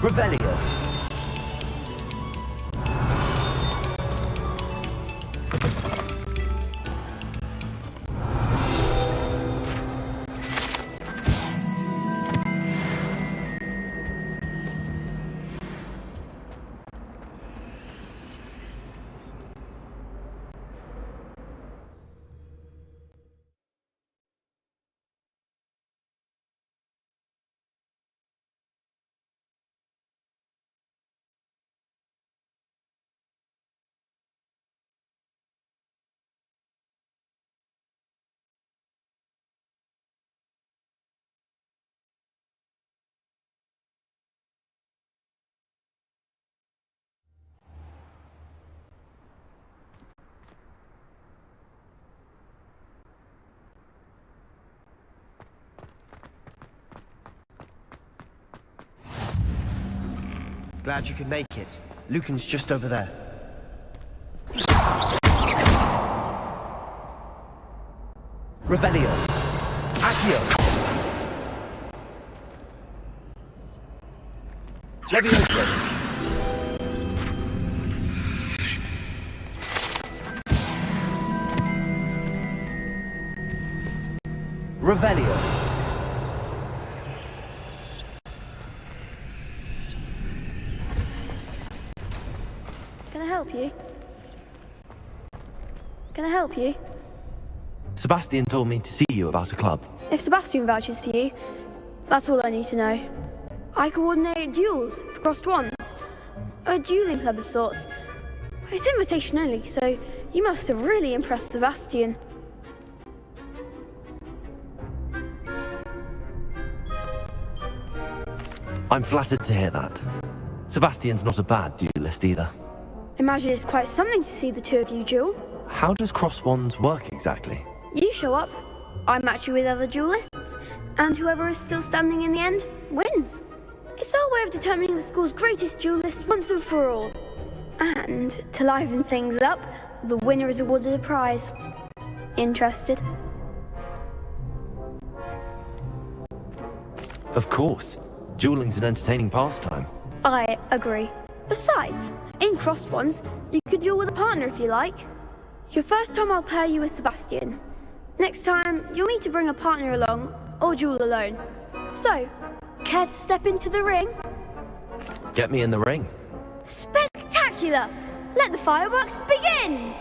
Revelio. Glad you could make it. Lucan's just over there. Revelio. Accio. Levioso. Revelio. Can I help you? Can I help you? Sebastian told me to see you about a club. If Sebastian vouches for you, that's all I need to know. I coordinate duels for crossed wands. A dueling club of sorts. It's invitation only, so you must have really impressed Sebastian. I'm flattered to hear that. Sebastian's not a bad duelist either. Imagine it's quite something to see the two of you duel. How does cross wands work exactly? You show up, I match you with other duelists, and whoever is still standing in the end wins. It's our way of determining the school's greatest duelist once and for all. And to liven things up, the winner is awarded a prize. Interested? Of course. Dueling's an entertaining pastime. I agree. Besides, in crossed ones, you could duel with a partner if you like. Your first time I'll pair you with Sebastian. Next time, you'll need to bring a partner along, or duel alone. So, care to step into the ring? Get me in the ring. Spectacular! Let the fireworks begin!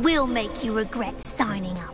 We'll make you regret signing up.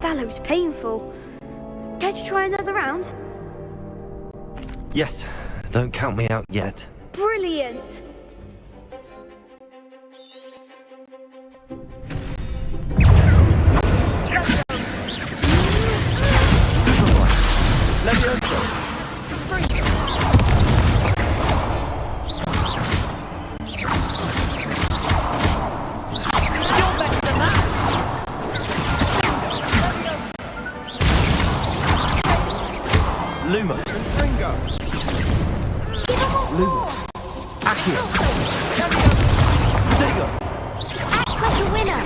That looks painful. Care to try another round? Yes, don't count me out yet. Brilliant! Lumos. Lumos. Accio. Protego. Act like a winner!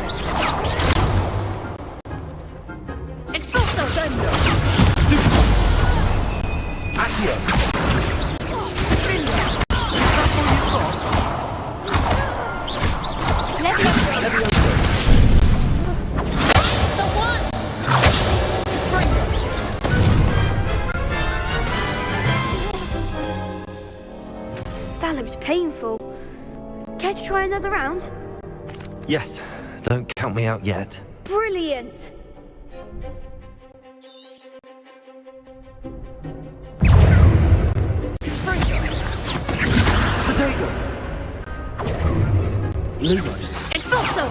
Expulso! Stupido. Accio. Levioso! The one! painful. Care to try another round? Yes, don't count me out yet. Brilliant! Potato. Lumos. Expulso!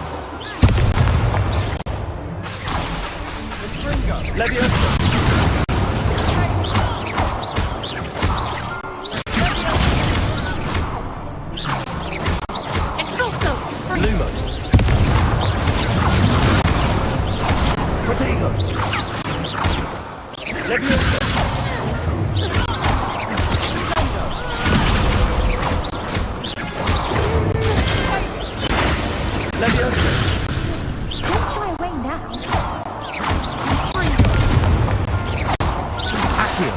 Leviosa. Expulso! Lumos. Potato. Leviosa. Leviosa. Don't shy away now. Accio.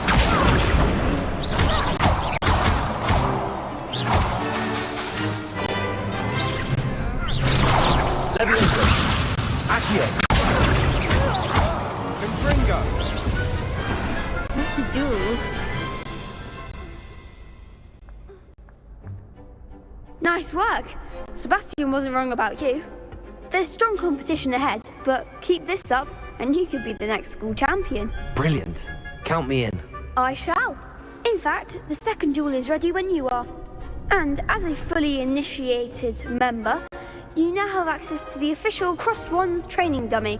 Leviosa. Accio. Confringo. What to do? Nice work! Sebastian wasn't wrong about you. There's strong competition ahead, but keep this up and you could be the next school champion. Brilliant. Count me in. I shall. In fact, the second duel is ready when you are. And as a fully initiated member, you now have access to the official Crossed Wands training dummy.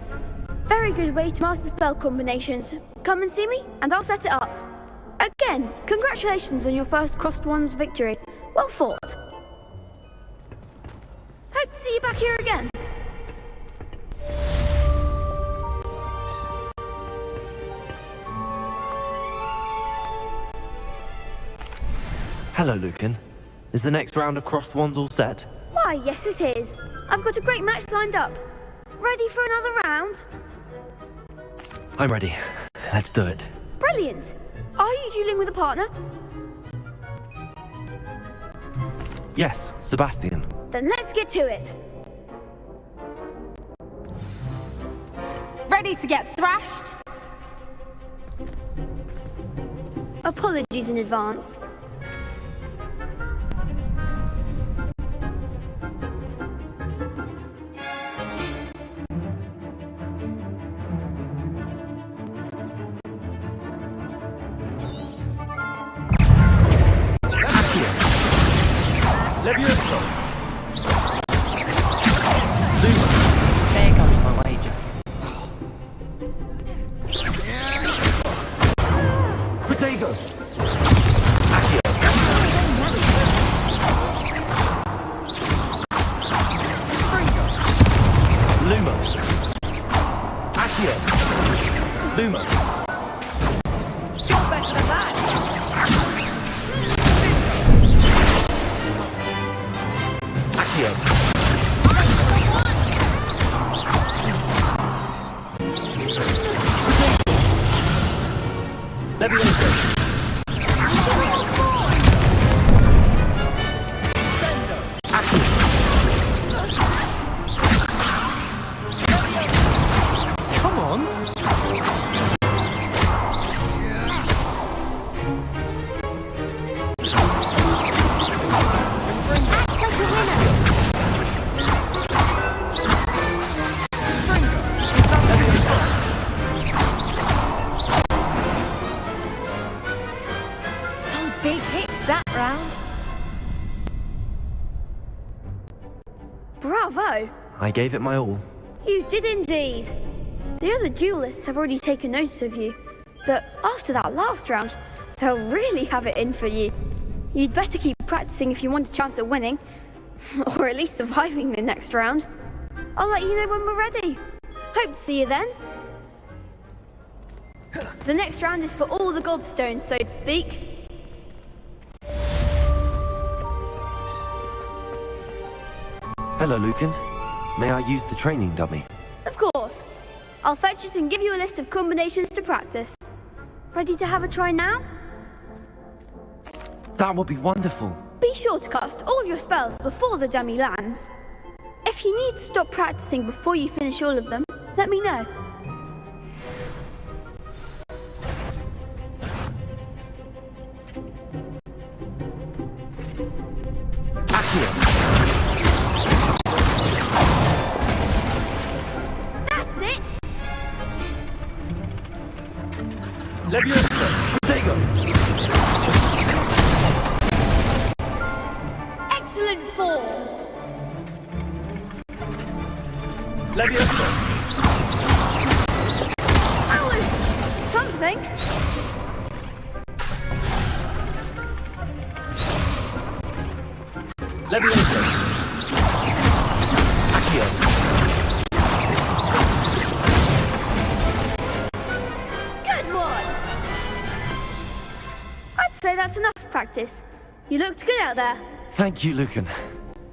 Very good way to master spell combinations. Come and see me, and I'll set it up. Again, congratulations on your first Crossed Wands victory. Well fought. Hope to see you back here again. Hello, Lucan. Is the next round of Crossed Wands all set? Why, yes it is. I've got a great match lined up. Ready for another round? I'm ready. Let's do it. Brilliant. Are you dueling with a partner? Yes, Sebastian. Then let's get to it. Ready to get thrashed? Apologies in advance. Leviosa. There goes my wager. Potato. Lumos. Accio. Lumos. You're better than that. Accio. Leviosa. Come on. Some big hits that round. Bravo. I gave it my all. You did indeed. The other duelists have already taken notice of you. But after that last round, they'll really have it in for you. You'd better keep practicing if you want a chance at winning. Or at least surviving the next round. I'll let you know when we're ready. Hope to see you then. The next round is for all the gobstones, so to speak. Hello, Lucan. May I use the training dummy? Of course. I'll fetch it and give you a list of combinations to practice. Ready to have a try now? That would be wonderful. Be sure to cast all your spells before the dummy lands. If you need to stop practicing before you finish all of them, let me know. That's it. Leviosa! Protego! Excellent form. Leviosa! That was something. Leviosa! Accio! Good one. I'd say that's enough practice. You looked good out there. Thank you, Lucan.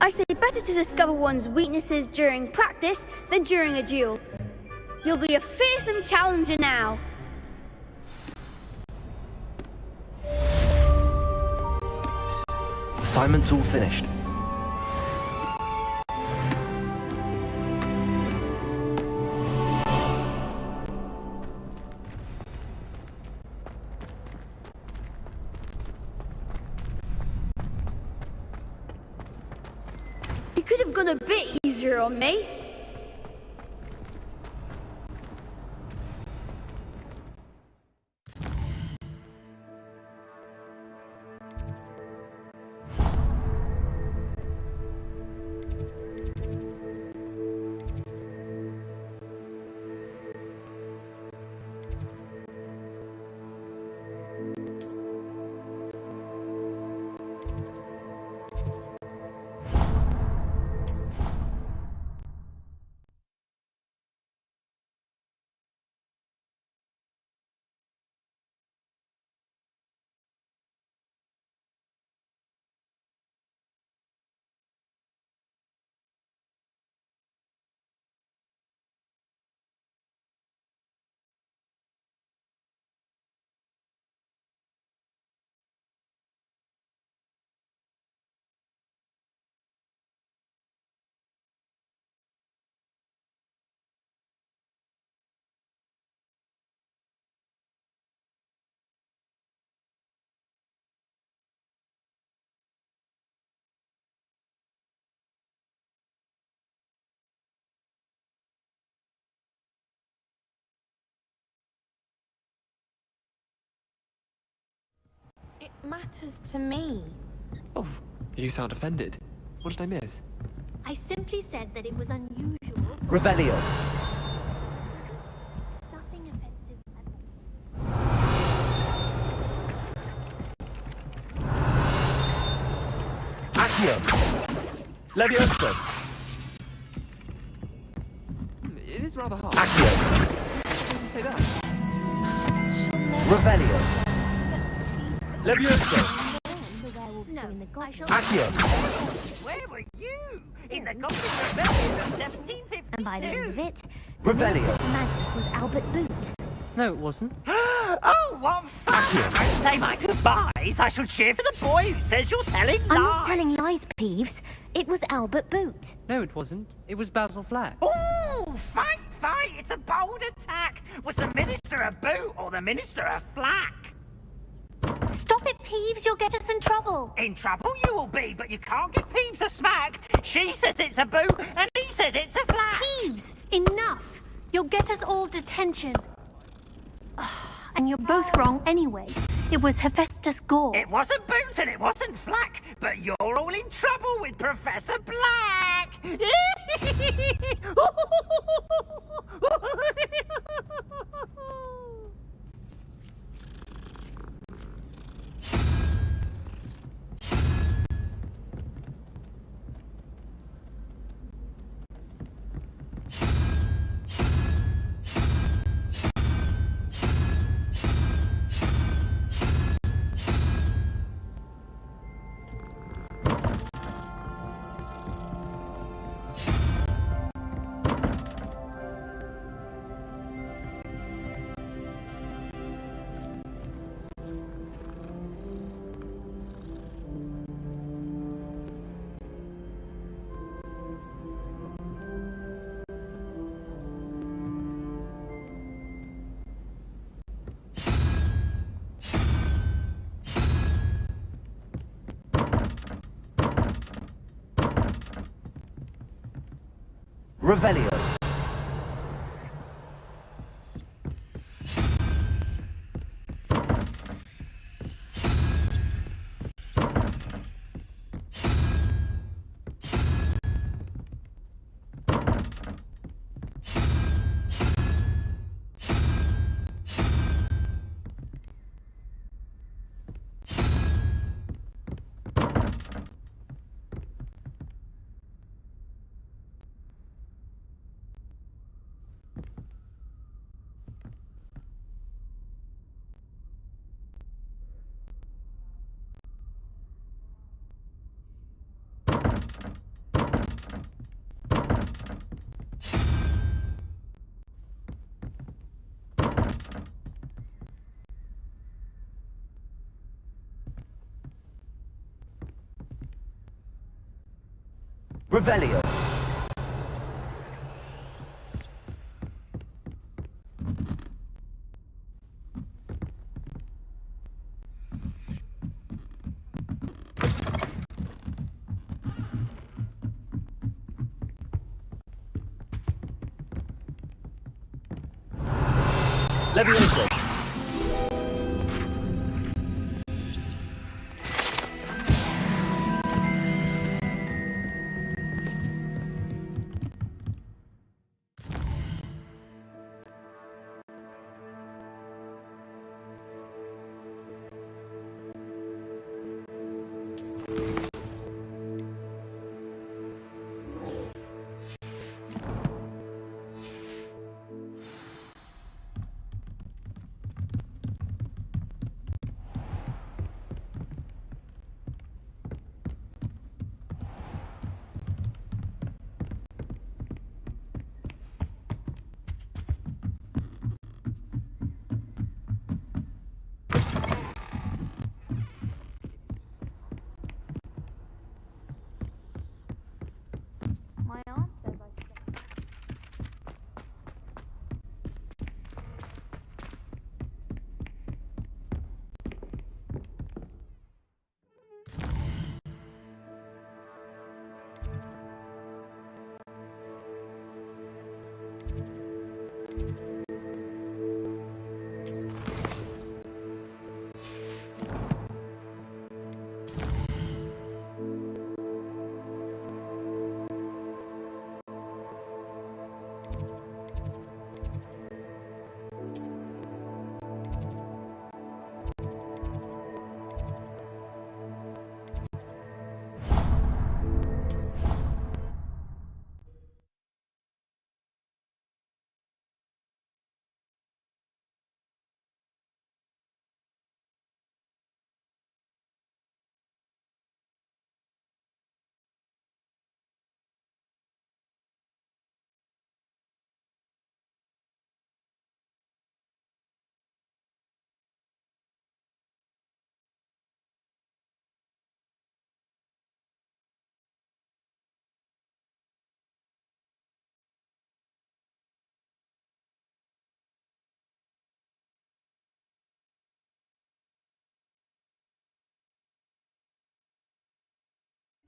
I say better to discover one's weaknesses during practice than during a duel. You'll be a fearsome challenger now. Assignment's all finished. You could have gone a bit easier on me. It matters to me. Oh, you sound offended. What did I miss? I simply said that it was unusual. Revelio! Nothing offensive at all. Accio! Leviosa! It is rather hard. Accio! Why did you say that? Revelio! Leviosa! No, I shall. Accio! Where were you? In the Gothic Rebellion of 1752? And by the end of it, Revelio! magic was Albert Boot. No, it wasn't. Oh, what fun! Accio! I say my goodbyes. I shall cheer for the boy who says you're telling lies. I'm not telling lies, Peeves. It was Albert Boot. No, it wasn't. It was Basil Flack. Ooh, fight, fight! It's a bold attack. Was the Minister a boot or the Minister a flack? Stop it, Peeves. You'll get us in trouble. In trouble you will be, but you can't give Peeves a smack. She says it's a boot, and he says it's a flack. Peeves, enough. You'll get us all detention. And you're both wrong anyway. It was Hephaestus Gore. It wasn't boot and it wasn't flack, but you're all in trouble with Professor Black. Revelio! Revelio. Levioso. My aunt says I should.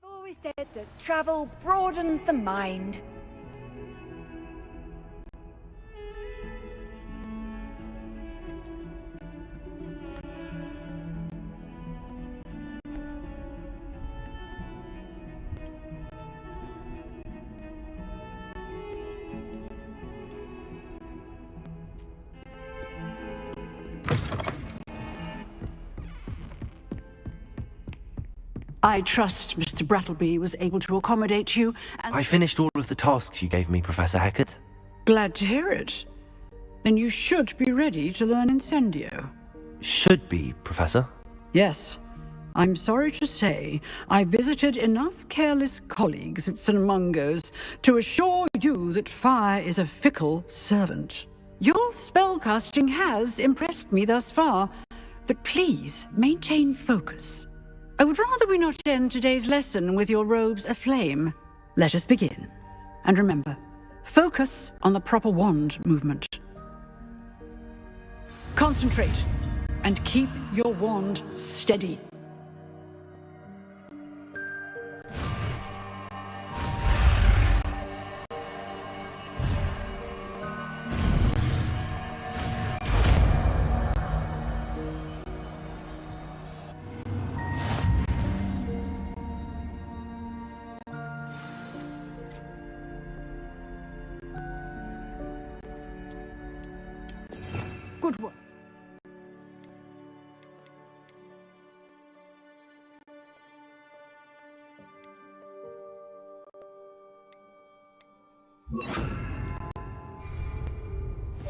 I've always said that travel broadens the mind. I trust Mr. Brattleby was able to accommodate you, and I finished all of the tasks you gave me, Professor Hecat. glad to hear it. Then you should be ready to learn Incendio. Should be, Professor. Yes. I'm sorry to say, I visited enough careless colleagues at St. Mungo's to assure you that fire is a fickle servant. Your spellcasting has impressed me thus far, but please maintain focus. I would rather we not end today's lesson with your robes aflame. Let us begin. And remember, focus on the proper wand movement. Concentrate, and keep your wand steady. Good work.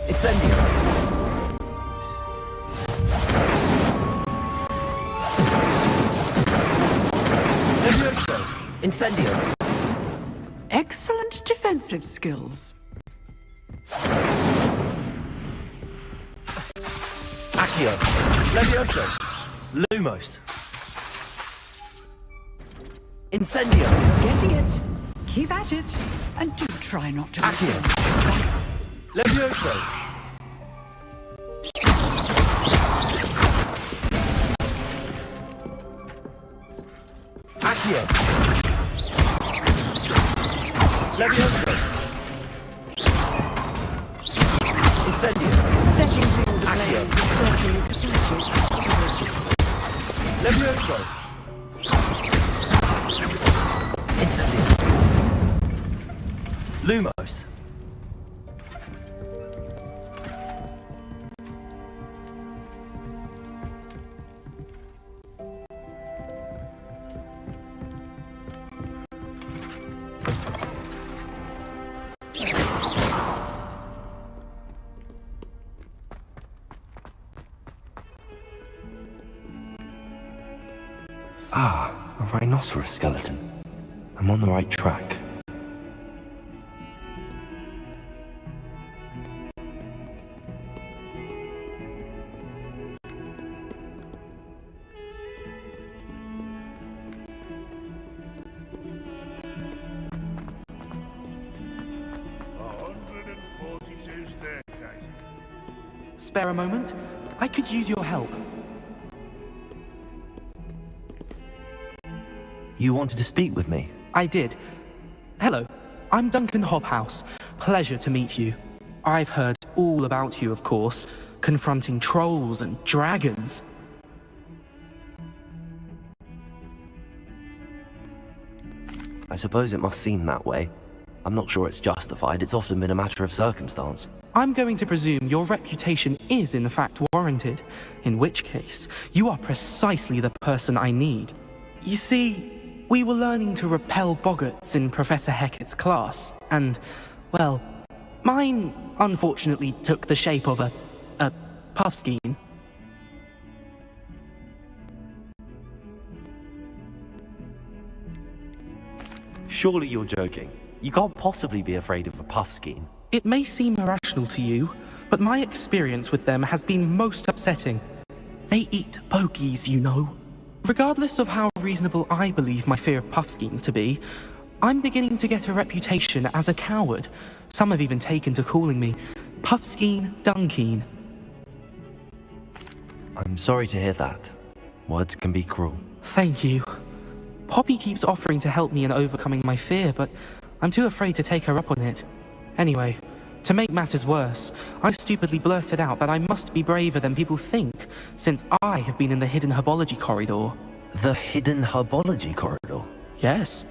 Incendio. Levioso. Incendio. Excellent defensive skills. Accio. Levioso. Lumos. Incendio. Getting it. Keep at it, and do try not to... Accio. Levioso. Accio. Levioso. Incendio. Setting things Accio. ablaze is certainly cathartic. Levioso. Incendio. Lumos. Ah, a rhinoceros skeleton. I'm on the right track. Spare a moment? I could use your help. You wanted to speak with me? I did. Hello, I'm Duncan Hobhouse. Pleasure to meet you. I've heard all about you, of course, confronting trolls and dragons. I suppose it must seem that way. I'm not sure it's justified. It's often been a matter of circumstance. I'm going to presume your reputation is in fact warranted, in which case, you are precisely the person I need. You see, we were learning to repel boggarts in Professor Hecat's class, and, well, mine unfortunately took the shape of a puffskein. Surely you're joking. You can't possibly be afraid of a puffskein. It may seem irrational to you, but my experience with them has been most upsetting. They eat pokies, you know. Regardless of how reasonable I believe my fear of puffskeins to be, I'm beginning to get a reputation as a coward. Some have even taken to calling me Puffskein Dunkeen. I'm sorry to hear that. Words can be cruel. Thank you. Poppy keeps offering to help me in overcoming my fear, but I'm too afraid to take her up on it. Anyway, to make matters worse, I stupidly blurted out that I must be braver than people think, since I have been in the hidden herbology corridor. The hidden herbology corridor? Yes.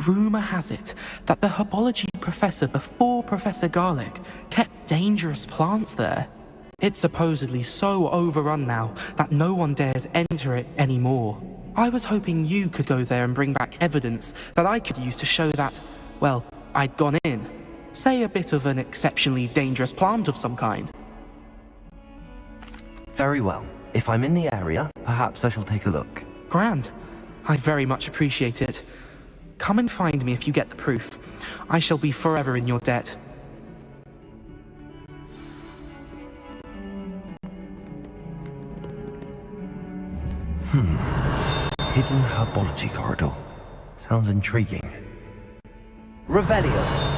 Rumour has it that the herbology professor before Professor Garlic kept dangerous plants there. It's supposedly so overrun now that no one dares enter it anymore. I was hoping you could go there and bring back evidence that I could use to show that, well, I'd gone in. Say a bit of an exceptionally dangerous plant of some kind. Very well. If I'm in the area, perhaps I shall take a look. Grand. I very much appreciate it. Come and find me if you get the proof. I shall be forever in your debt. Hidden herbology corridor. Sounds intriguing. Revelio.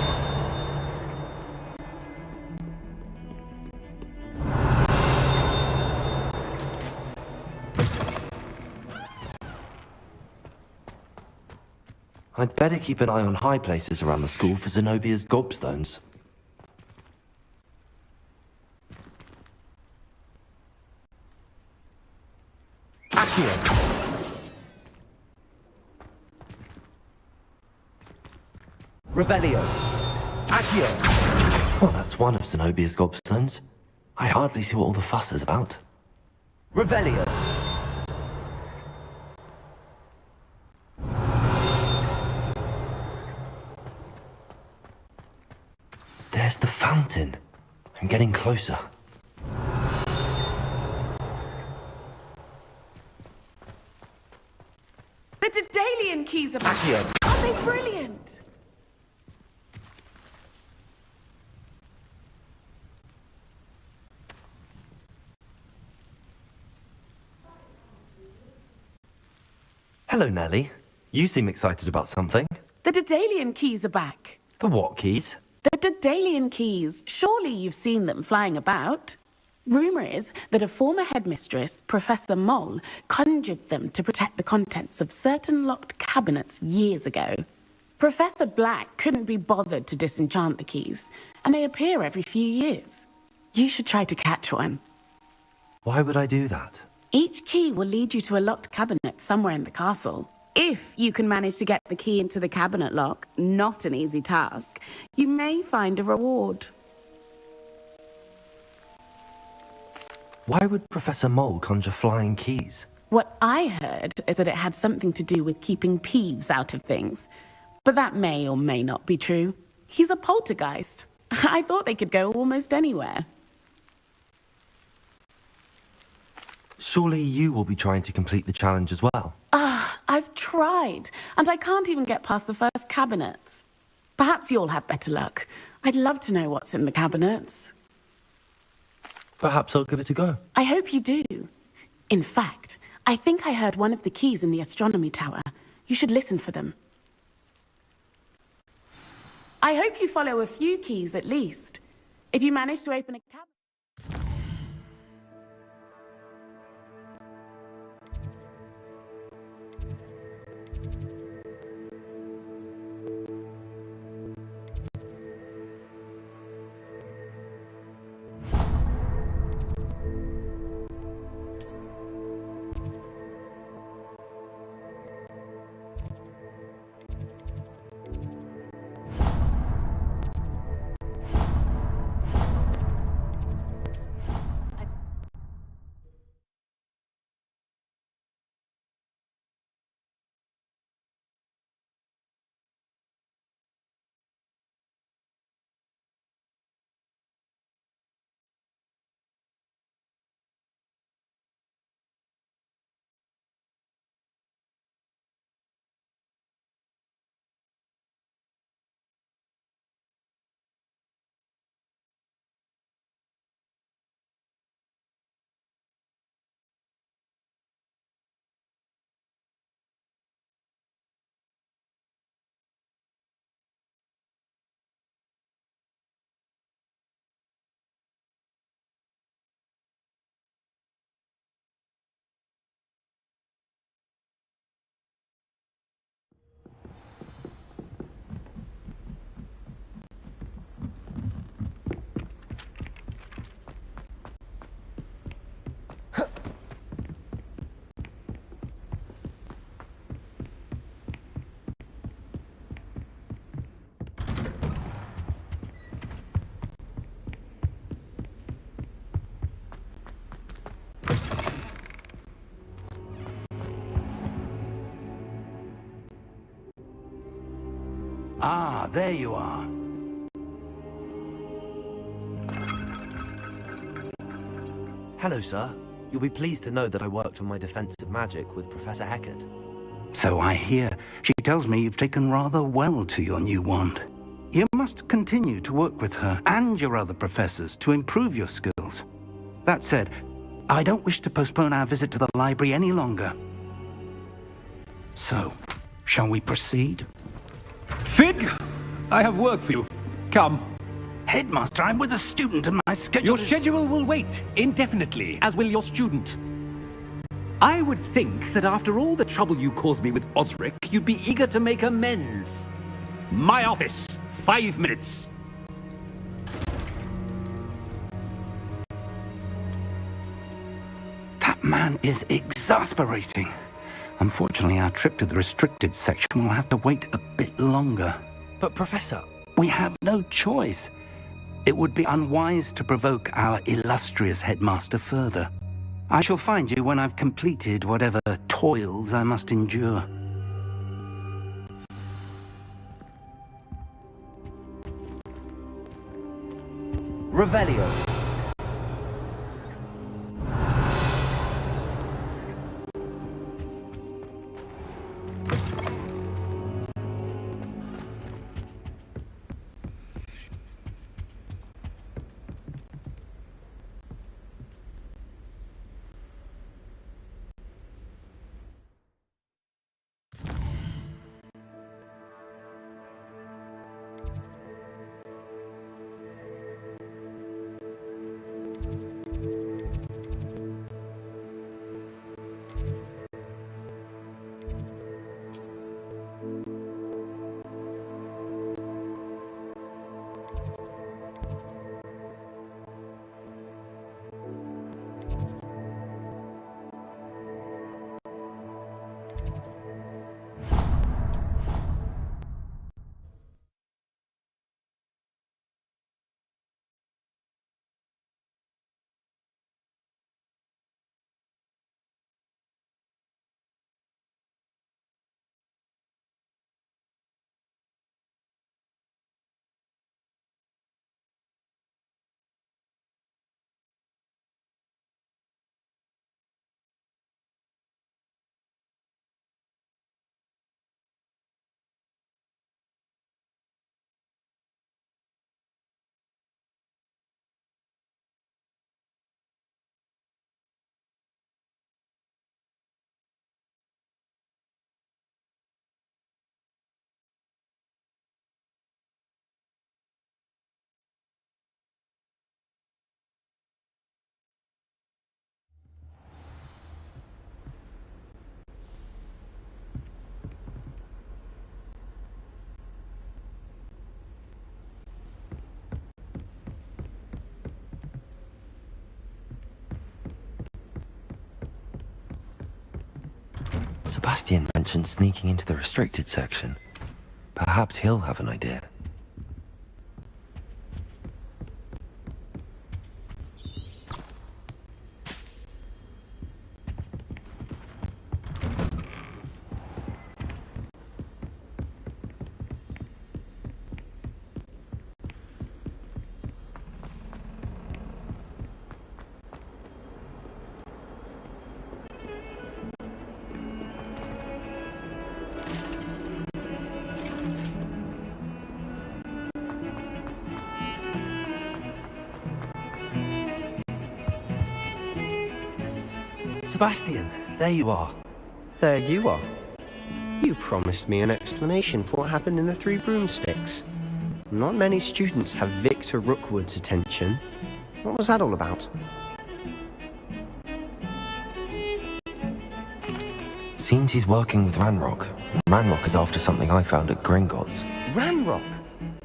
I'd better keep an eye on high places around the school for Zenobia's gobstones. Accio. Revelio. Accio. Well, that's one of Zenobia's gobstones. I hardly see what all the fuss is about. Revelio. There's the fountain. I'm getting closer. The Daedalian keys are back. Accio. Aren't they brilliant? Hello, Nellie. You seem excited about something. The Daedalian keys are back. The what keys? The Daedalian keys. Surely you've seen them flying about. Rumour is that a former headmistress, Professor Moll, conjured them to protect the contents of certain locked cabinets years ago. Professor Black couldn't be bothered to disenchant the keys, and they appear every few years. You should try to catch one. Why would I do that? Each key will lead you to a locked cabinet somewhere in the castle. If you can manage to get the key into the cabinet lock, not an easy task, you may find a reward. Why would Professor Mole conjure flying keys? What I heard is that it had something to do with keeping Peeves out of things. But that may or may not be true. He's a poltergeist. I thought they could go almost anywhere. Surely you will be trying to complete the challenge as well. I've tried, and I can't even get past the first cabinets. Perhaps you'll have better luck. I'd love to know what's in the cabinets. Perhaps I'll give it a go. I hope you do. In fact, I think I heard one of the keys in the astronomy tower. You should listen for them. I hope you follow a few keys at least. If you manage to open a cabinet... Ah, there you are. Hello, sir. You'll be pleased to know that I worked on my defensive magic with Professor Eckert. So I hear. She tells me you've taken rather well to your new wand. You must continue to work with her and your other professors to improve your skills. That said, I don't wish to postpone our visit to the library any longer. So, shall we proceed? Fig! I have work for you. Come. Headmaster, I'm with a student and my schedule Your schedule will wait indefinitely, as will your student. I would think that after all the trouble you caused me with Osric, you'd be eager to make amends. My office, 5 minutes. That man is exasperating. Unfortunately, our trip to the restricted section will have to wait a bit longer. But, Professor... We have no choice. It would be unwise to provoke our illustrious headmaster further. I shall find you when I've completed whatever toils I must endure. Revelio. Sebastian mentioned sneaking into the restricted section. Perhaps he'll have an idea. Sebastian, there you are. There you are. You promised me an explanation for what happened in the Three Broomsticks. Not many students have Victor Rookwood's attention. What was that all about? Seems he's working with Ranrock. Ranrock is after something I found at Gringotts. Ranrock?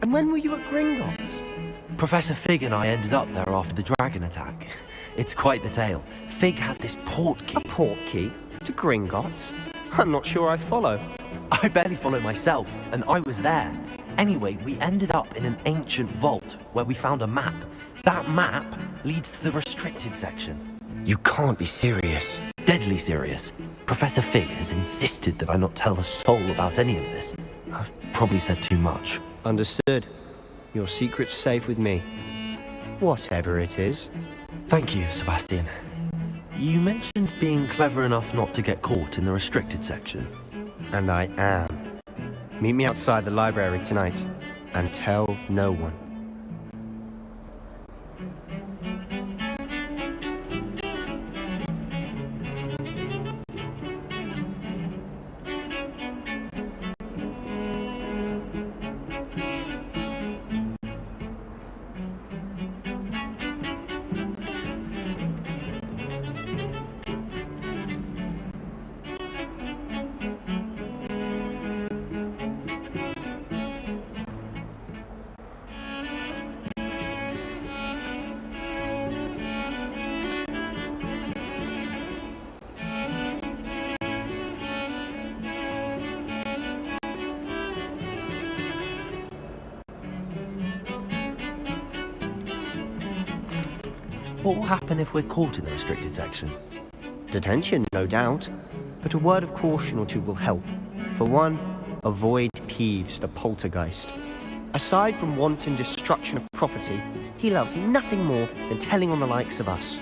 And when were you at Gringotts? Professor Fig and I ended up there after the dragon attack. It's quite the tale. Fig had this port key. A port key? To Gringotts? I'm not sure I follow. I barely follow myself, and I was there. Anyway, we ended up in an ancient vault where we found a map. That map leads to the restricted section. You can't be serious. Deadly serious. Professor Fig has insisted that I not tell a soul about any of this. I've probably said too much. Understood. Your secret's safe with me. Whatever it is. Thank you, Sebastian. You mentioned being clever enough not to get caught in the restricted section. And I am. Meet me outside the library tonight, and tell no one. What will happen if we're caught in the restricted section? Detention, no doubt. But a word of caution or two will help. For one, avoid Peeves, the poltergeist. Aside from wanton destruction of property, he loves nothing more than telling on the likes of us.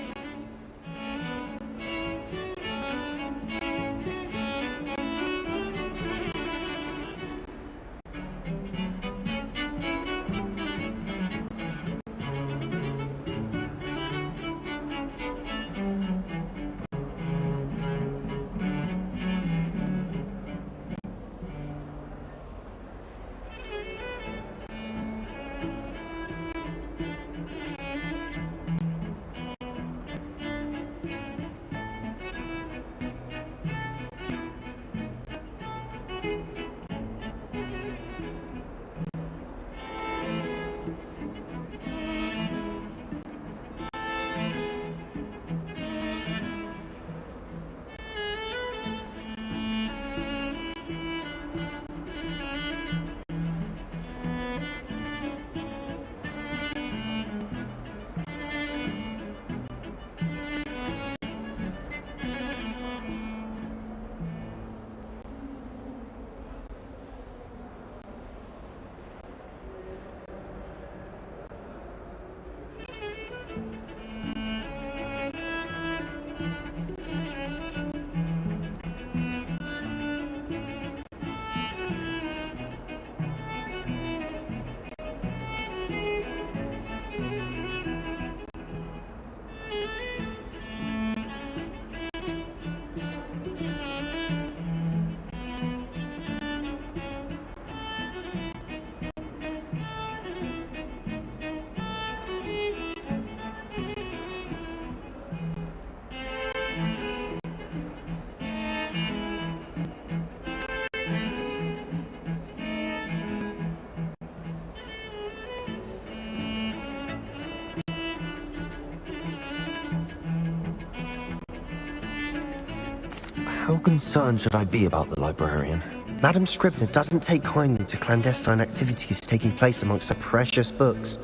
How concerned should I be about the librarian? Madam Scribner doesn't take kindly to clandestine activities taking place amongst her precious books,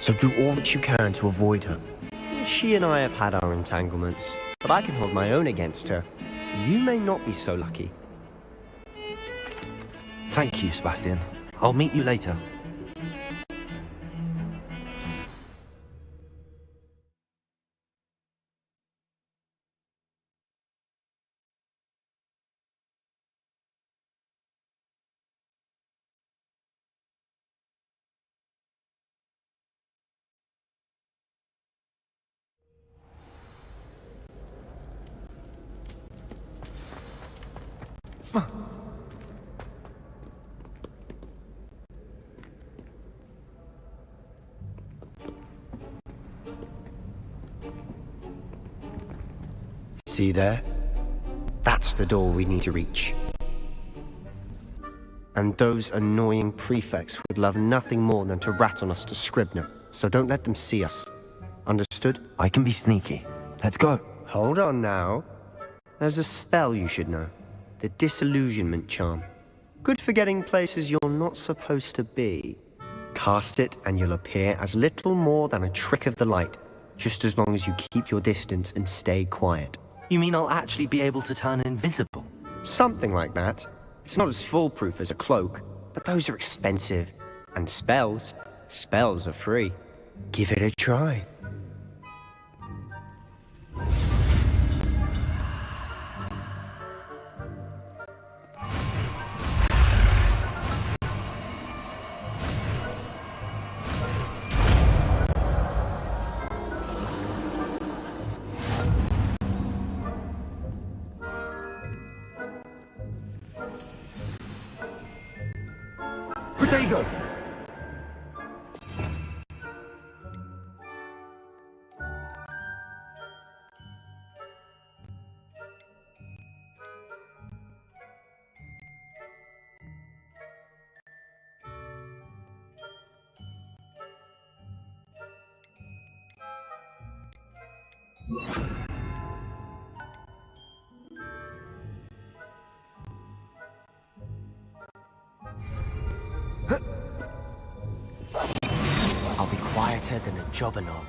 so do all that you can to avoid her. She and I have had our entanglements, but I can hold my own against her. You may not be so lucky. Thank you, Sebastian. I'll meet you later. See there? That's the door we need to reach. And those annoying prefects would love nothing more than to rat on us to Scribner, so don't let them see us. Understood? I can be sneaky. Let's go. Hold on now. There's a spell you should know. The Disillusionment Charm. Good for getting places you're not supposed to be. Cast it and you'll appear as little more than a trick of the light, just as long as you keep your distance and stay quiet. You mean I'll actually be able to turn invisible? Something like that. It's not as foolproof as a cloak, but those are expensive. And spells are free. Give it a try. Protego! I'll be quieter than a jobberknoll.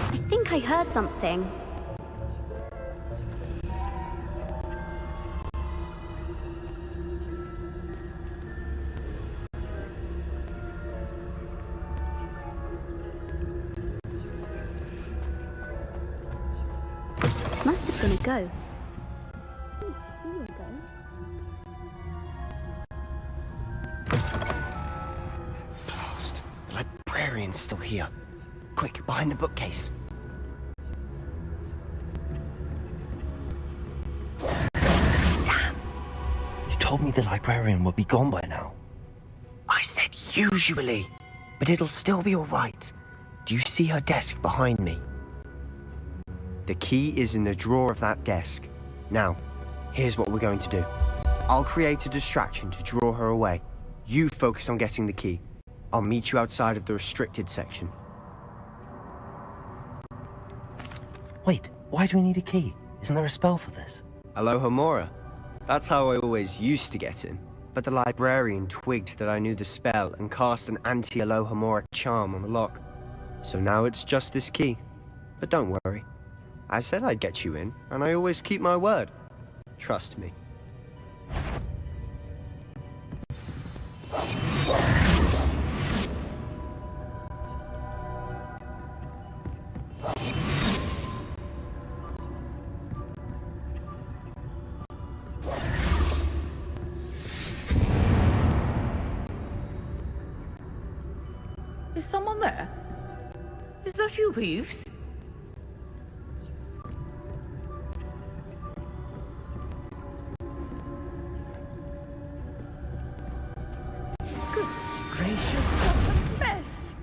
I think I heard something. Must have been a goat. Blast. The librarian's still here. Quick, behind the bookcase. You told me the librarian would be gone by now. I said usually, but it'll still be all right. Do you see her desk behind me? The key is in the drawer of that desk. Now, here's what we're going to do. I'll create a distraction to draw her away. You focus on getting the key. I'll meet you outside of the restricted section. Wait, why do we need a key? Isn't there a spell for this? Alohomora. That's how I always used to get in. But the librarian twigged that I knew the spell and cast an anti-Alohomora charm on the lock. So now it's just this key. But don't worry. I said I'd get you in, and I always keep my word. Trust me. someone there? Is that you, Peeves? Goodness gracious, what a mess!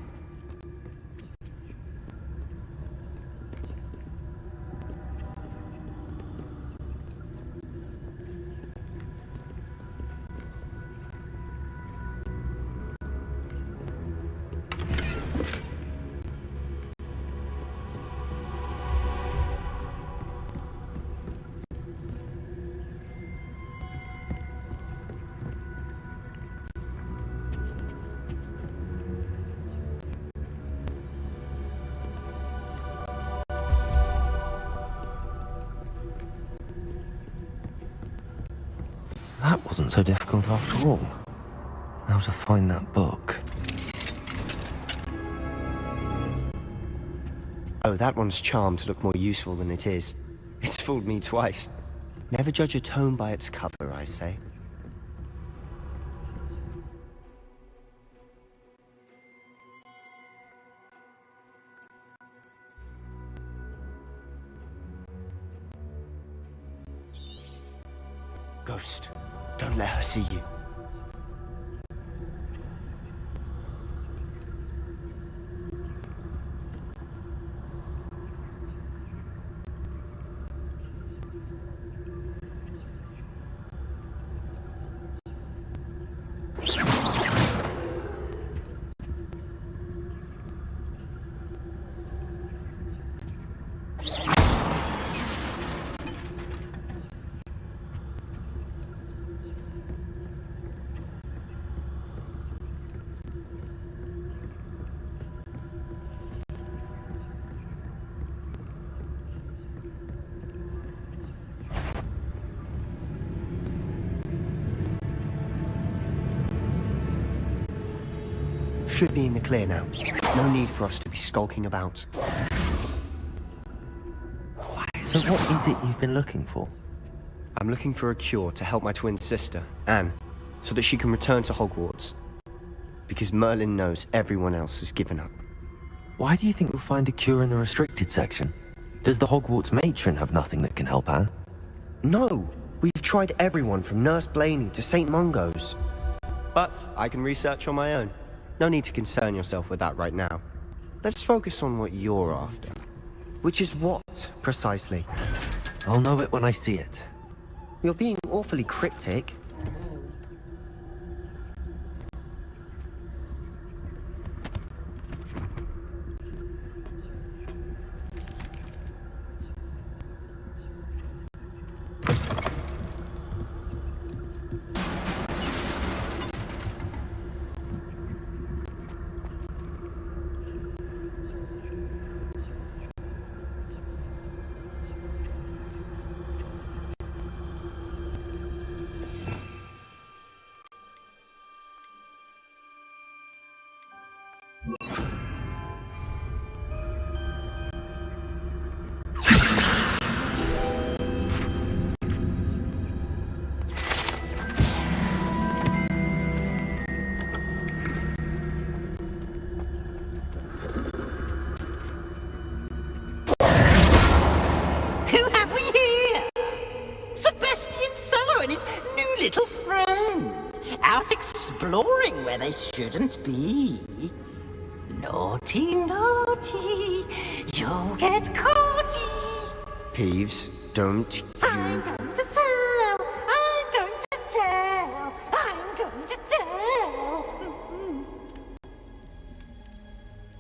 That wasn't so difficult after all. Now to find that book. Oh, that one's charmed to look more useful than it is. It's fooled me twice. Never judge a tome by its cover, I say. Ghost, don't let her see you. Should be in the clear now. No need for us to be skulking about. So what is it you've been looking for? I'm looking for a cure to help my twin sister, Anne, so that she can return to Hogwarts. Because Merlin knows everyone else has given up. Why do you think we'll find a cure in the restricted section? Does the Hogwarts matron have nothing that can help Anne? No! We've tried everyone from Nurse Blaney to St. Mungo's. But I can research on my own. No need to concern yourself with that right now. Let's focus on what you're after. Which is what, precisely? I'll know it when I see it. You're being awfully cryptic. Who have we here? Sebastian Solo and his new little friend. Out exploring where they shouldn't be. Naughty, naughty. You'll get caughty. Peeves, don't you... I'm going to tell. I'm going to tell. I'm going to tell.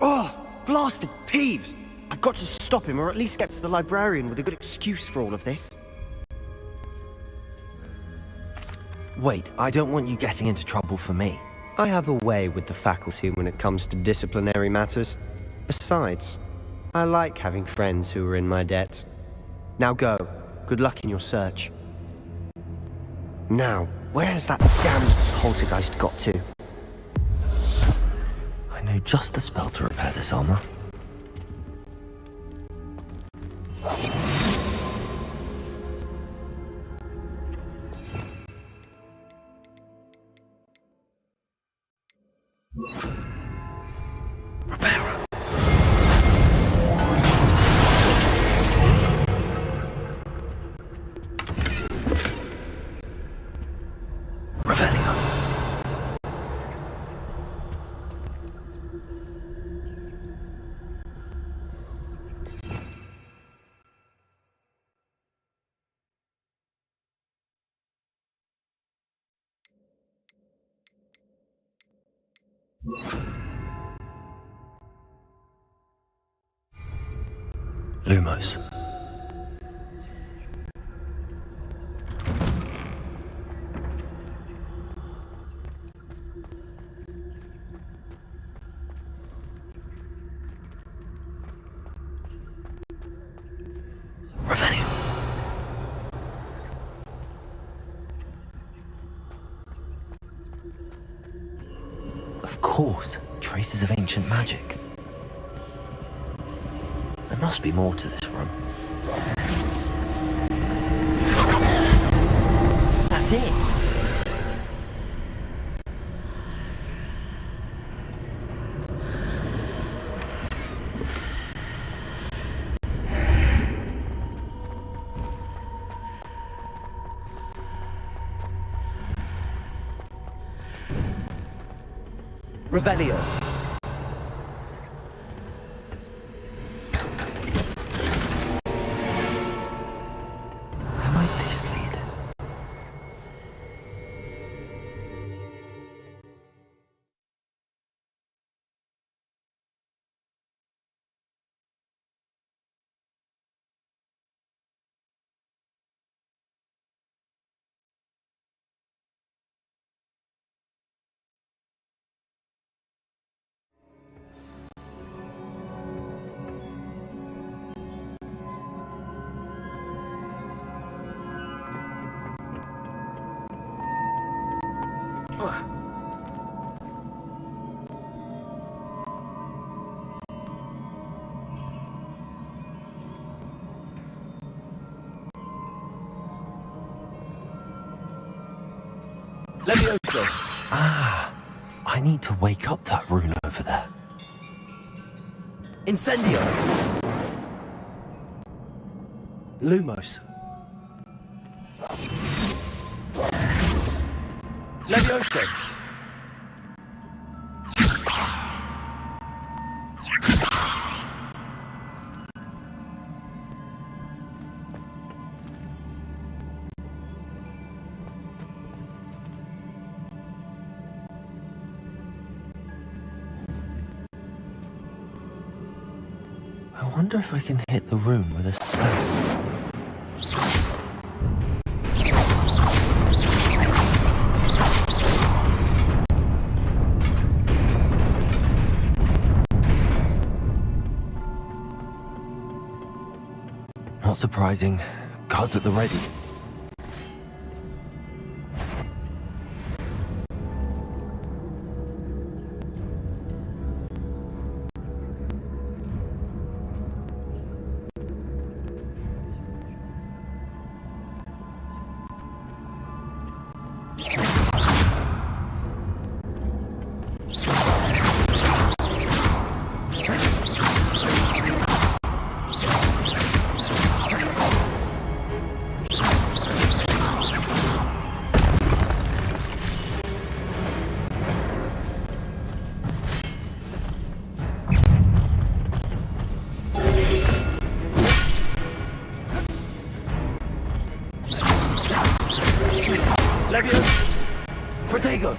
Oh, blasted Peeves! I've got to stop him, or at least get to the librarian with a good excuse for all of this. Wait, I don't want you getting into trouble for me. I have a way with the faculty when it comes to disciplinary matters. Besides, I like having friends who are in my debt. Now go. Good luck in your search. Now, where's that damned poltergeist got to? I know just the spell to repair this armor. Lumos. Revelio. Of course, traces of ancient magic. There must be more to this room. That's it! Revelio. Where might this lead? Levioso. Ah, I need to wake up that rune over there. Incendio. Lumos. Levioso. I wonder if I can hit the room with a spell. Not surprising. Guards at the ready. Levioso. Protego.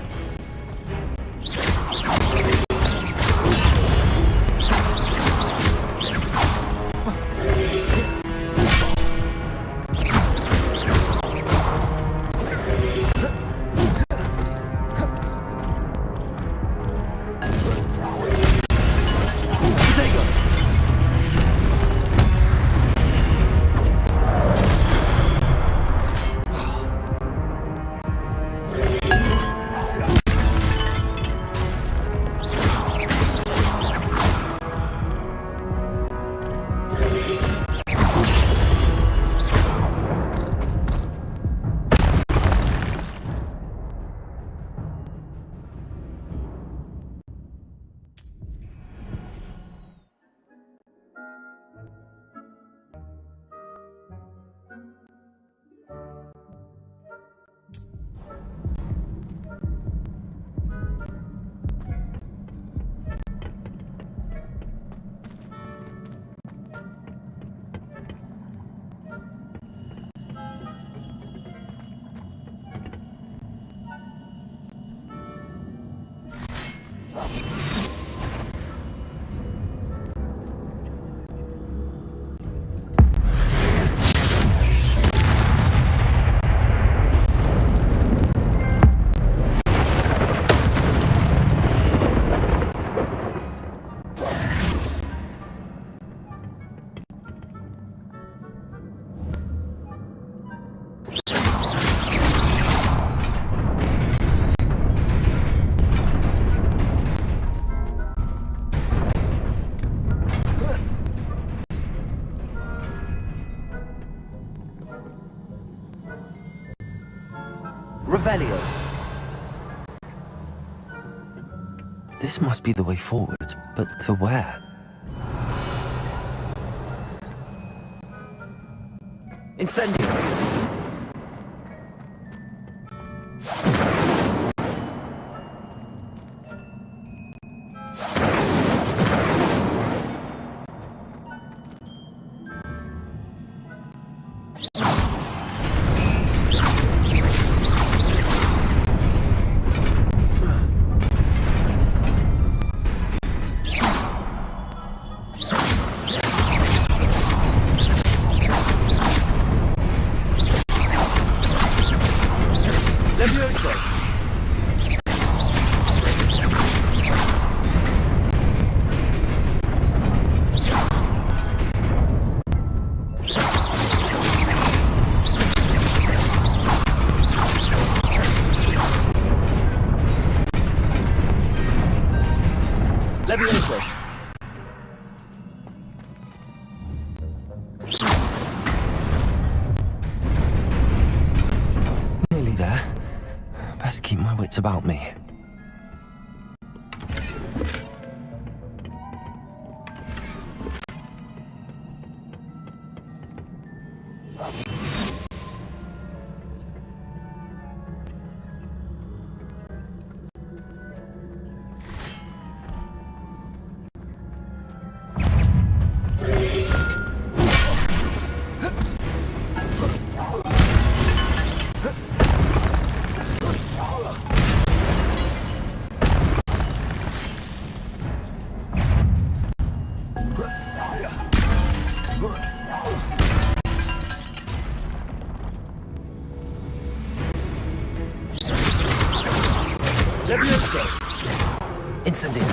Revelio. This must be the way forward, but to where? Incendio. Levioso. Nearly there. Best keep my wits about me. Levioso. Incendio.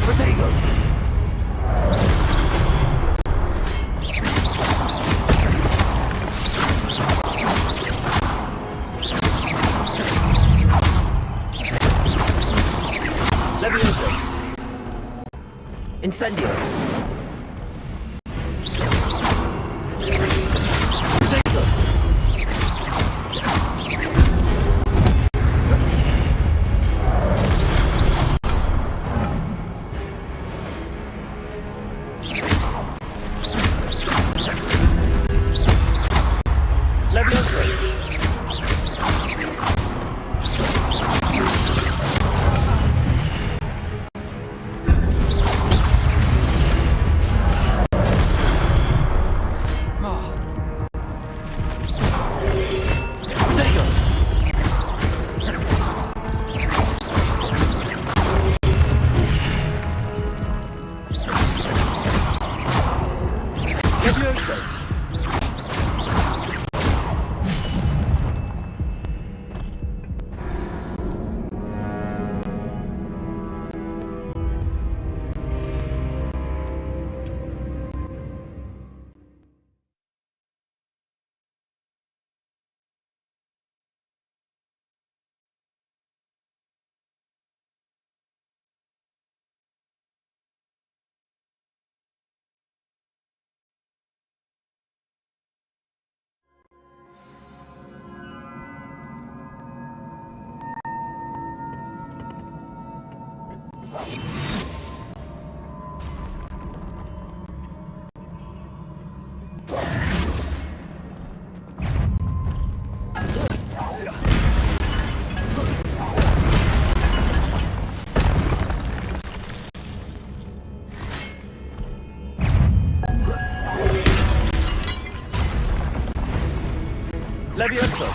Protego. Incendio. Levioso.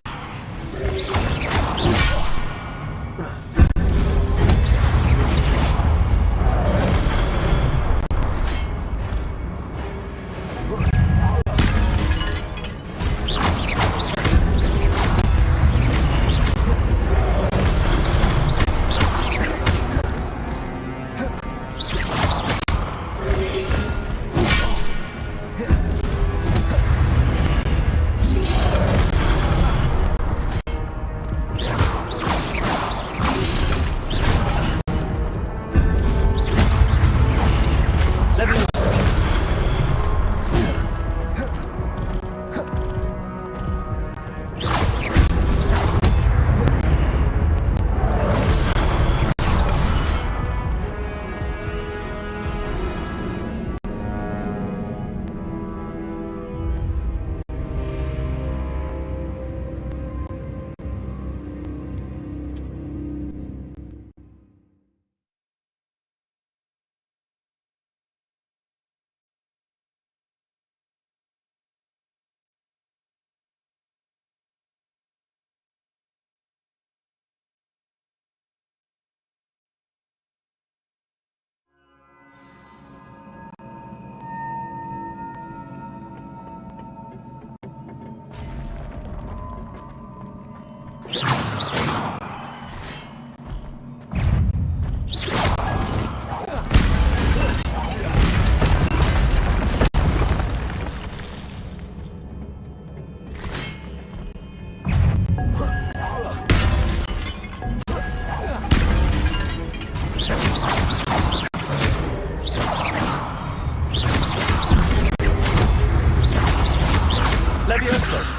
Levioso.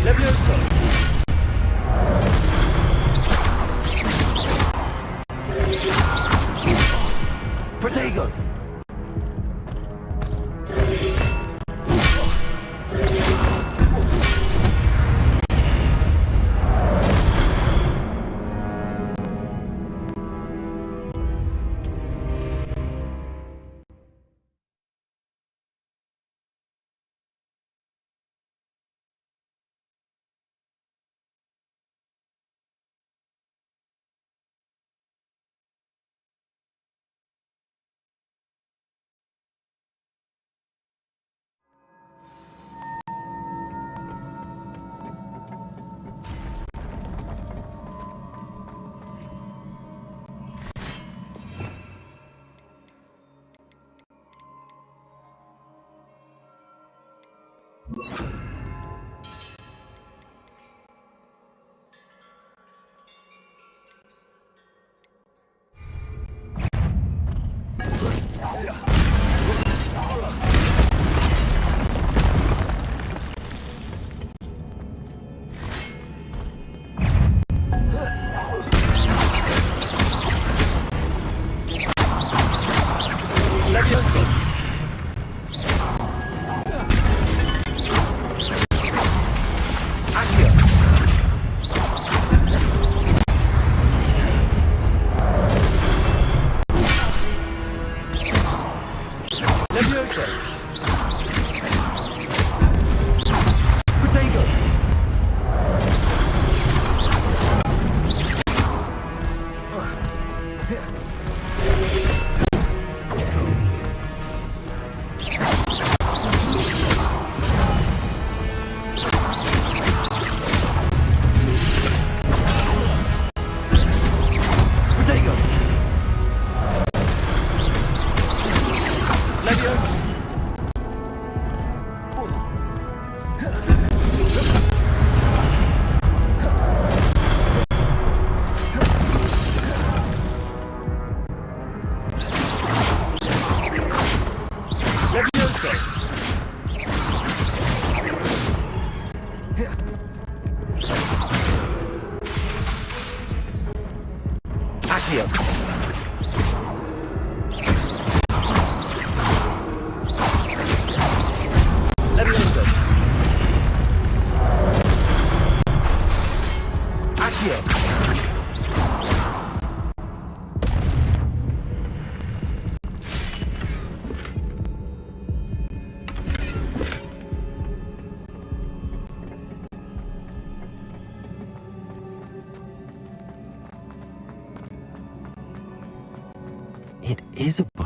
Levioso. Protego.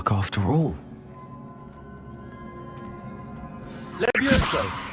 luck after all. Levioso!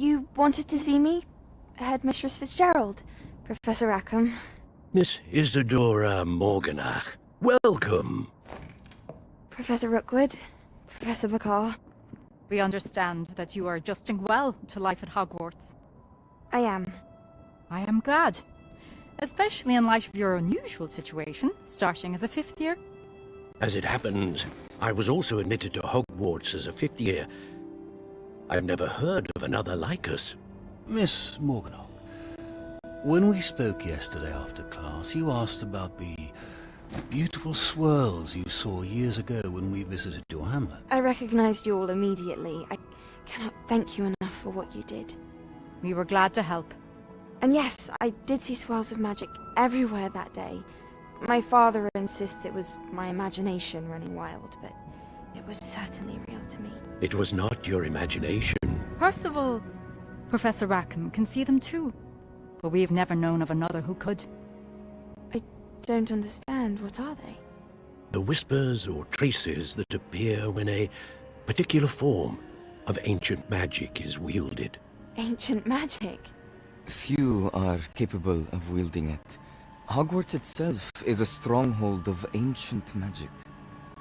You wanted to see me? Headmistress Fitzgerald, Professor Rackham. Miss Isadora Morganach, welcome. Professor Rookwood, Professor Bakar. We understand that you are adjusting well to life at Hogwarts. I am. I am glad. Especially in light of your unusual situation, starting as a 5th year. As it happens, I was also admitted to Hogwarts as a 5th year. I've never heard of another like us. Miss Morganach, when we spoke yesterday after class, you asked about the beautiful swirls you saw years ago when we visited your hamlet. I recognized you all immediately. I cannot thank you enough for what you did. We were glad to help. And yes, I did see swirls of magic everywhere that day. My father insists it was my imagination running wild, but it was certainly real to me. It was not your imagination. Percival, Professor Rackham can see them too. But we've never known of another who could. I don't understand. What are they? The whispers or traces that appear when a particular form of ancient magic is wielded. Ancient magic? Few are capable of wielding it. Hogwarts itself is a stronghold of ancient magic.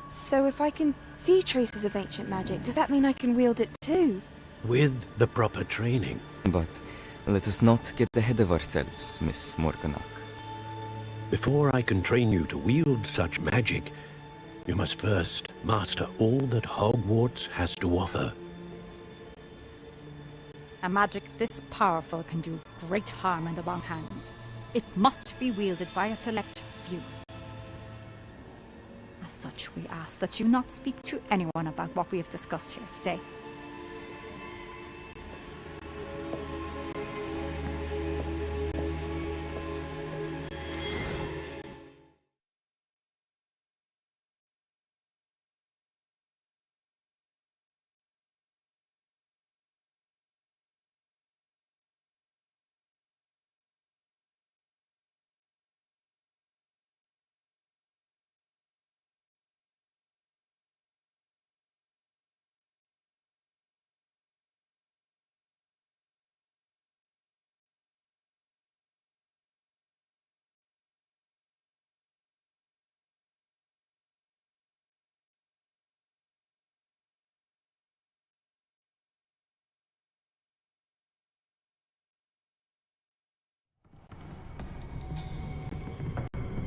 So if I can see traces of ancient magic, does that mean I can wield it too? With the proper training. But let us not get ahead of ourselves, Miss Morganach. Before I can train you to wield such magic, you must first master all that Hogwarts has to offer. A magic this powerful can do great harm in the wrong hands. It must be wielded by a select few. As such, we ask that you not speak to anyone about what we have discussed here today.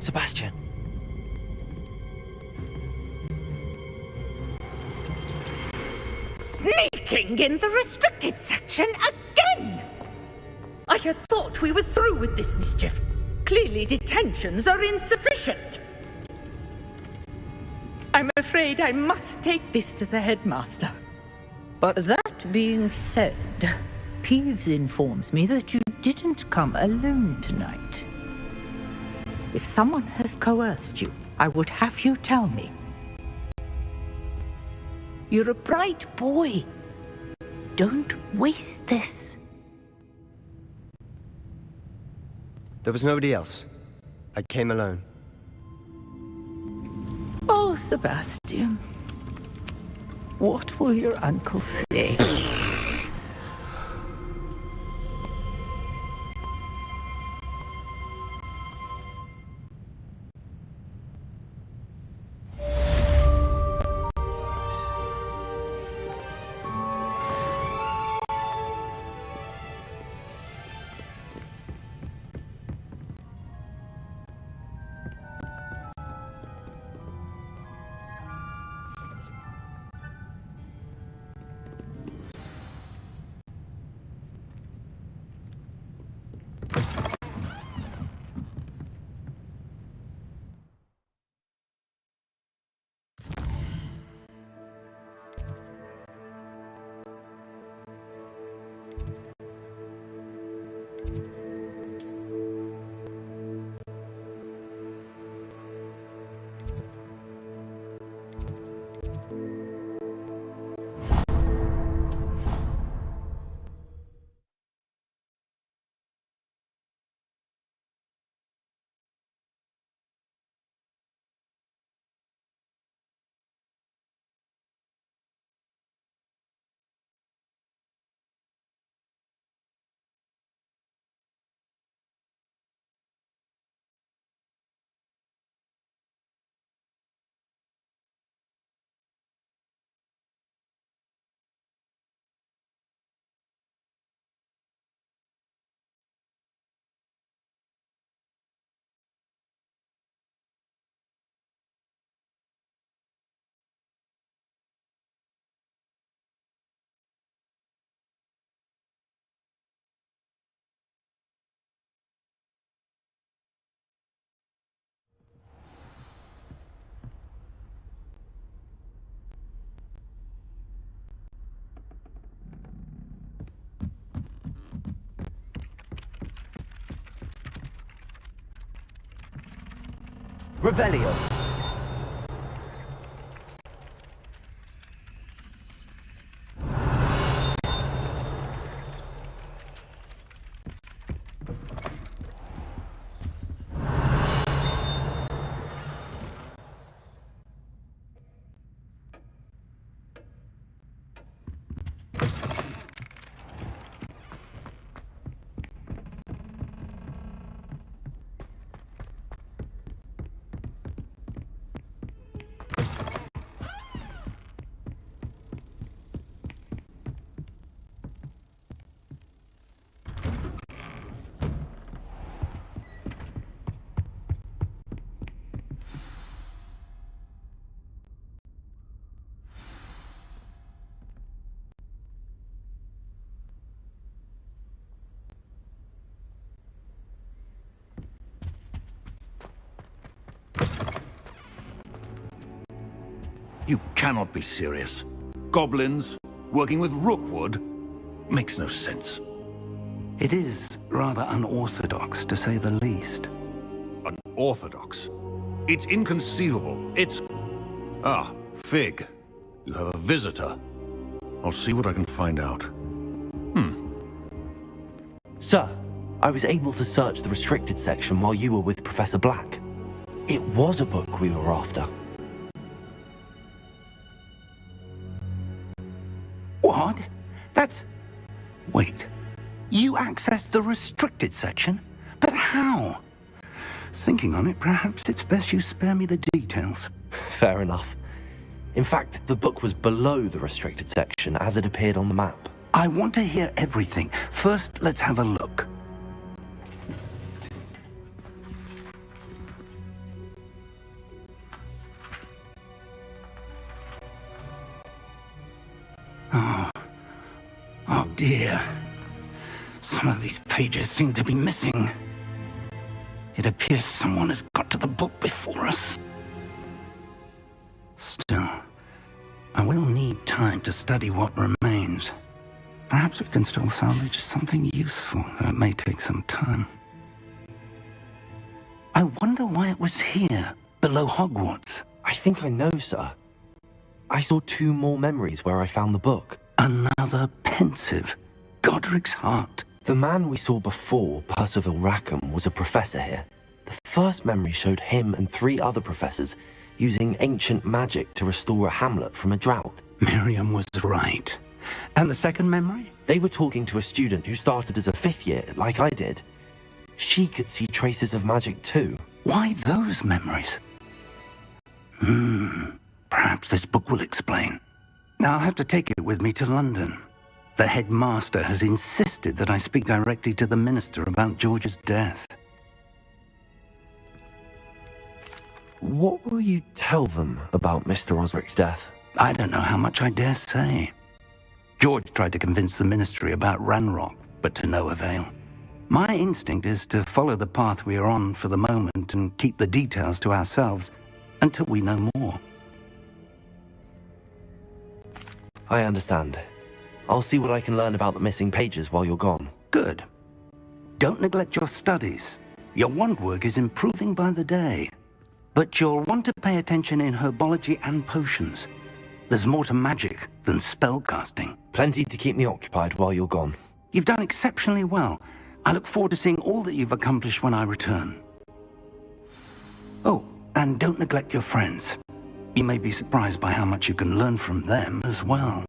Sebastian. Sneaking in the restricted section again! I had thought we were through with this mischief. Clearly detentions are insufficient. I'm afraid I must take this to the headmaster. But that being said, Peeves informs me that you didn't come alone tonight. If someone has coerced you, I would have you tell me. You're a bright boy. Don't waste this. There was nobody else. I came alone. Oh, Sebastian. What will your uncle say? Revelio. You cannot be serious. Goblins, working with Rookwood, makes no sense. It is rather unorthodox, to say the least. Unorthodox? It's inconceivable. It's... Ah, Fig. You have a visitor. I'll see what I can find out. Sir, I was able to search the restricted section while you were with Professor Black. It was a book we were after. What? That's... Wait. You accessed the restricted section? But how? Thinking on it, perhaps it's best you spare me the details. Fair enough. In fact, the book was below the restricted section as it appeared on the map. I want to hear everything. First, let's have a look. dear. Some of these pages seem to be missing. It appears someone has got to the book before us. Still, I will need time to study what remains. Perhaps we can still salvage something useful, though it may take some time. I wonder why it was here, below Hogwarts. I think I know, sir. I saw 2 more memories where I found the book. Another pensive Godric's heart. The man we saw before, Percival Rackham, was a professor here. The first memory showed him and 3 other professors using ancient magic to restore a hamlet from a drought. Miriam was right. And the second memory? They were talking to a student who started as a 5th year, like I did. She could see traces of magic too. Why those memories? Perhaps this book will explain. Now I'll have to take it with me to London. The headmaster has insisted that I speak directly to the minister about George's death. What will you tell them about Mr. Osric's death? I don't know how much I dare say. George tried to convince the ministry about Ranrock, but to no avail. My instinct is to follow the path we are on for the moment and keep the details to ourselves until we know more. I understand. I'll see what I can learn about the missing pages while you're gone. Good. Don't neglect your studies. Your wand work is improving by the day. But you'll want to pay attention in herbology and potions. There's more to magic than spellcasting. Plenty to keep me occupied while you're gone. You've done exceptionally well. I look forward to seeing all that you've accomplished when I return. Oh, and don't neglect your friends. You may be surprised by how much you can learn from them as well.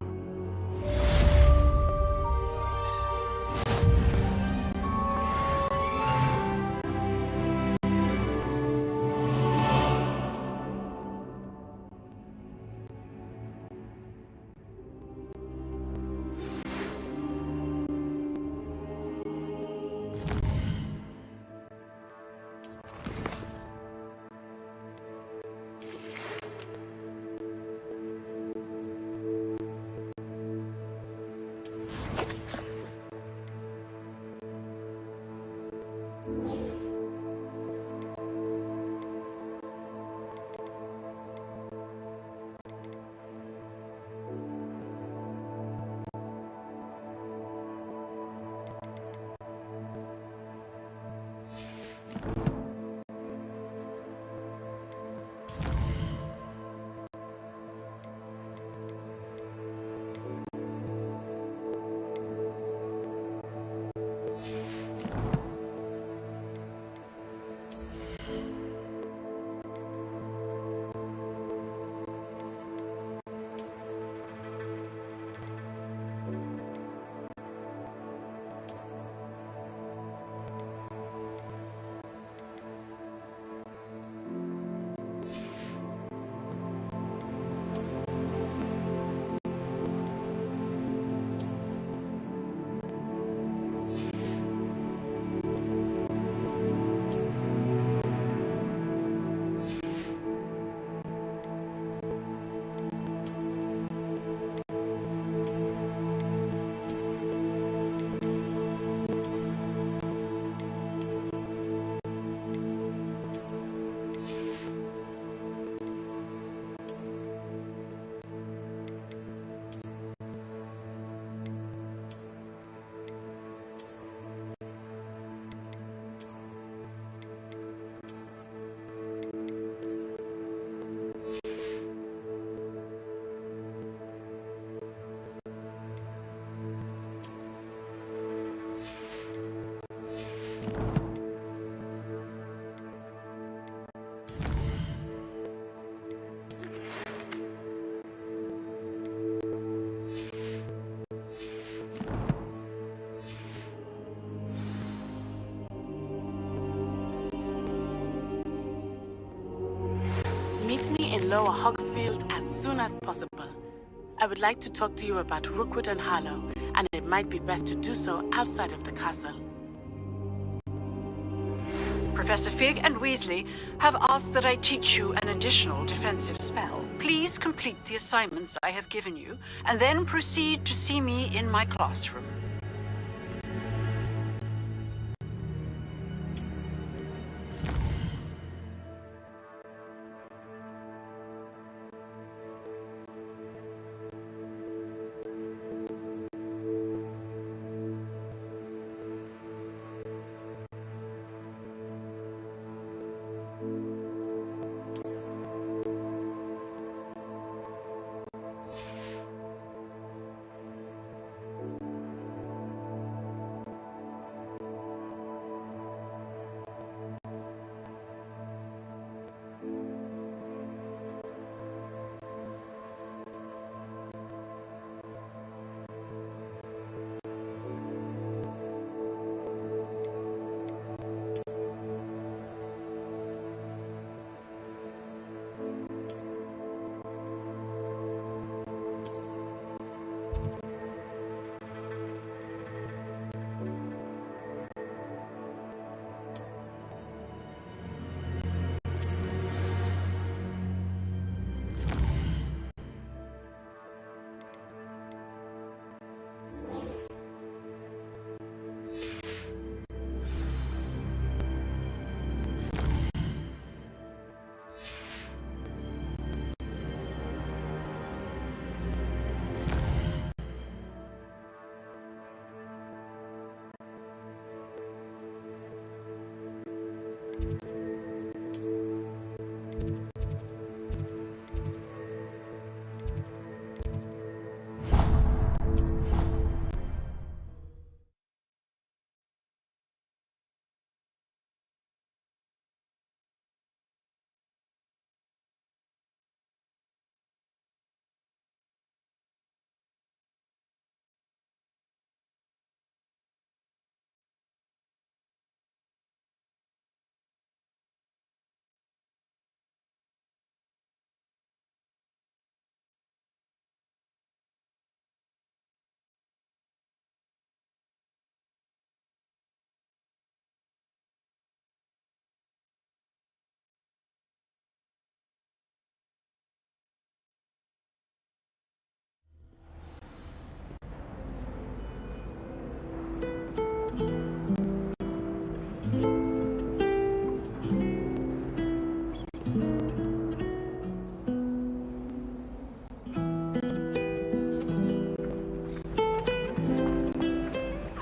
Meet me in Lower Hogsfield as soon as possible. I would like to talk to you about Rookwood and Harlow, and it might be best to do so outside of the castle. Professor Fig and Weasley have asked that I teach you an additional defensive spell. Please complete the assignments I have given you, and then proceed to see me in my classroom.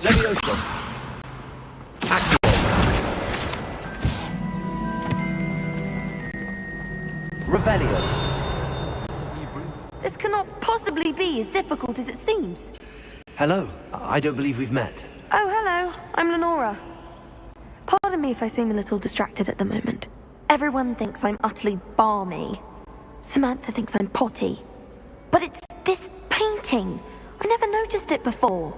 Leviosa. Revelio. This cannot possibly be as difficult as it seems. Hello. I don't believe we've met. Oh, hello. I'm Lenora. Pardon me if I seem a little distracted at the moment. Everyone thinks I'm utterly balmy. Samantha thinks I'm potty. But it's this painting. I never noticed it before.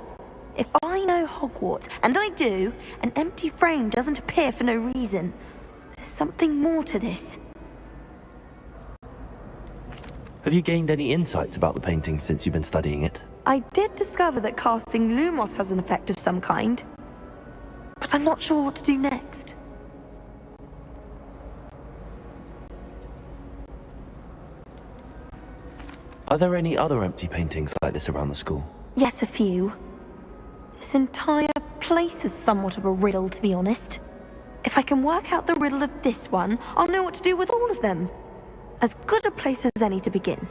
If I know Hogwarts, and I do, an empty frame doesn't appear for no reason. There's something more to this. Have you gained any insights about the painting since you've been studying it? I did discover that casting Lumos has an effect of some kind. But I'm not sure what to do next. Are there any other empty paintings like this around the school? Yes, a few. This entire place is somewhat of a riddle, to be honest. If I can work out the riddle of this one, I'll know what to do with all of them. As good a place as any to begin.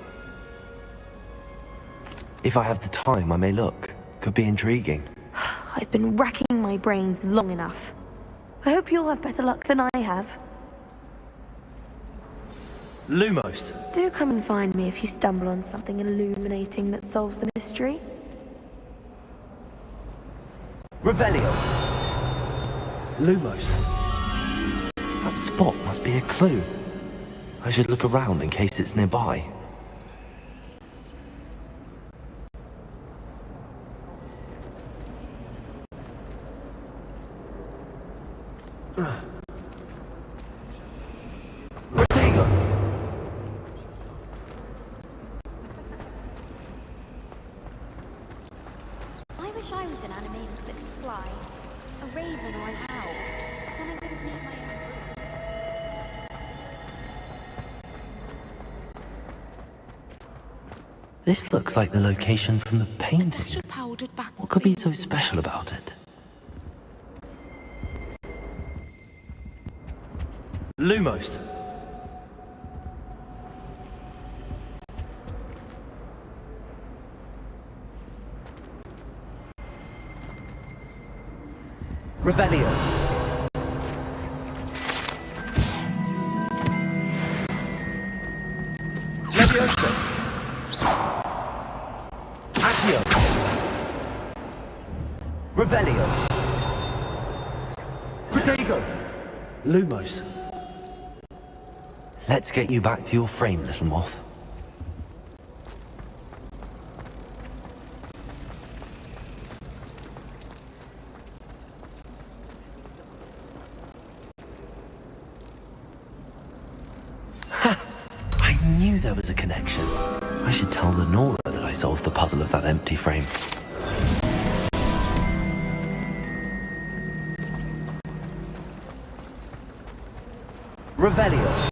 If I have the time, I may look. Could be intriguing. I've been racking my brains long enough. I hope you'll have better luck than I have. Lumos. Do come and find me if you stumble on something illuminating that solves the mystery. Revelio. Lumos. That spot must be a clue. I should look around in case it's nearby. I wish I was an animator that could fly. A raven or an owl. Then I wouldn't need my own This looks like the location from the painting. What could be so special about it? Lumos. Revelio. Levioso. Accio. Revelio. Protego. Lumos. Let's get you back to your frame, little moth. I knew there was a connection. I should tell Lenora that I solved the puzzle of that empty frame. Revelio.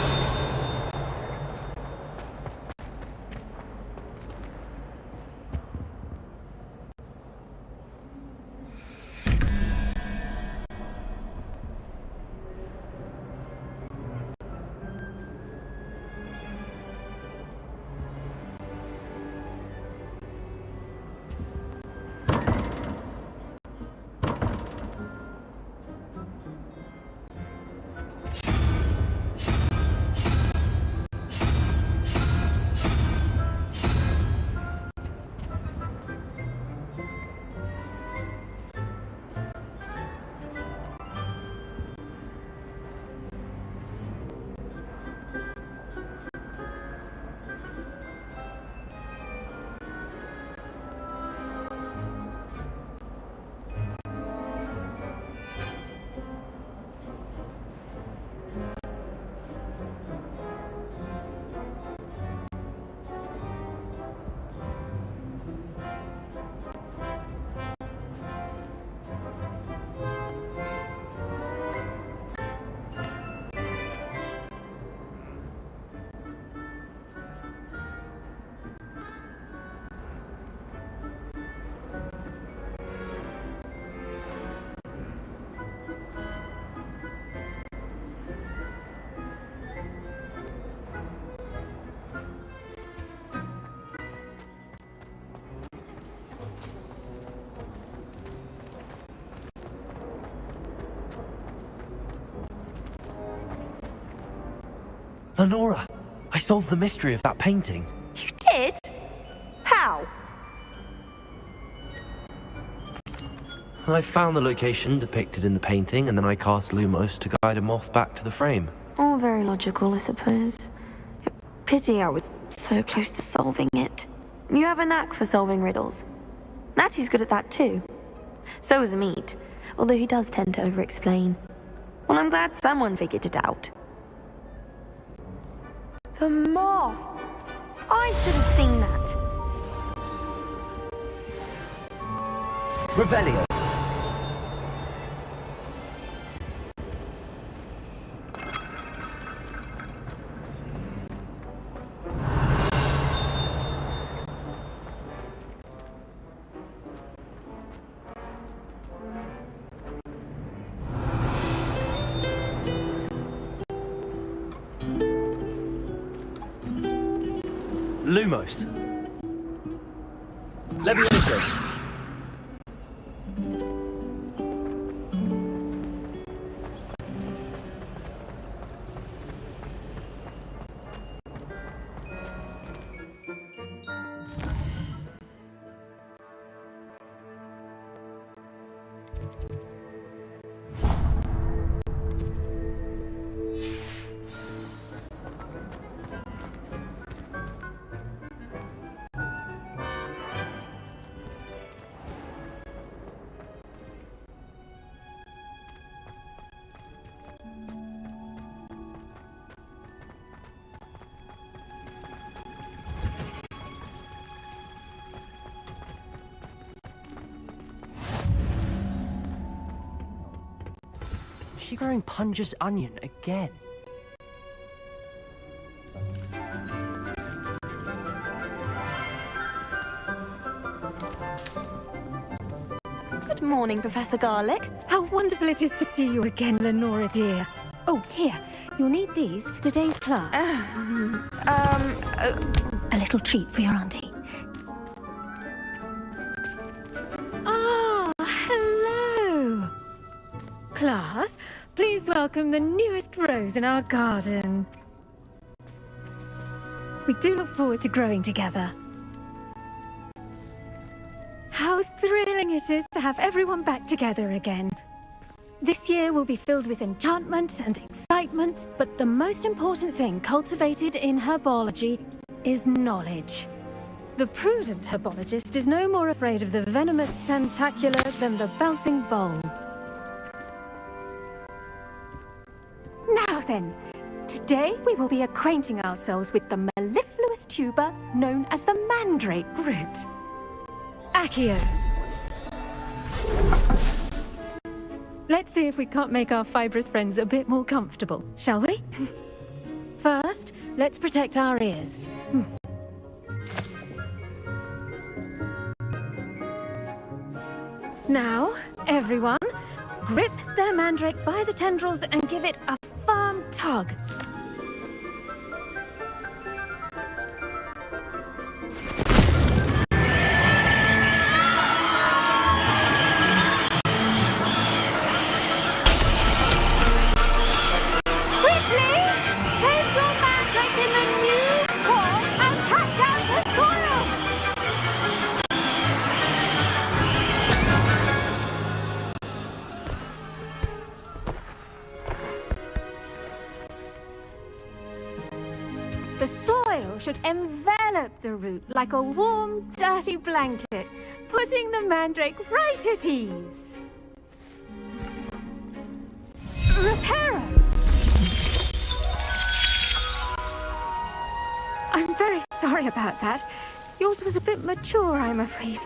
Lenora, I solved the mystery of that painting. You did? How? I found the location depicted in the painting, and then I cast Lumos to guide a moth back to the frame. All very logical, I suppose. Pity I was so close to solving it. You have a knack for solving riddles. Natty's good at that too. So is Mead, although he does tend to over-explain. Well, I'm glad someone figured it out. The moth! I should have seen that. Revelio. Lumos. Levioso. Is she growing Punja's onion again? Good morning, Professor Garlick. How wonderful it is to see you again, Lenora dear. Oh, here. You'll need these for today's class. A little treat for your auntie. Ah, hello. Class, please welcome the newest rose in our garden. We do look forward to growing together. How thrilling it is to have everyone back together again. This year will be filled with enchantment and excitement, but the most important thing cultivated in herbology is knowledge. The prudent herbologist is no more afraid of the venomous tentacula than the bouncing bowl. Now then, today we will be acquainting ourselves with the mellifluous tuber known as the mandrake root. Accio. Let's see if we can't make our fibrous friends a bit more comfortable, shall we? First, let's protect our ears. Now, everyone, grip their mandrake by the tendrils and give it a firm tug. The soil should envelop the root like a warm, dirty blanket, putting the mandrake right at ease. Reparo! I'm very sorry about that. Yours was a bit mature, I'm afraid.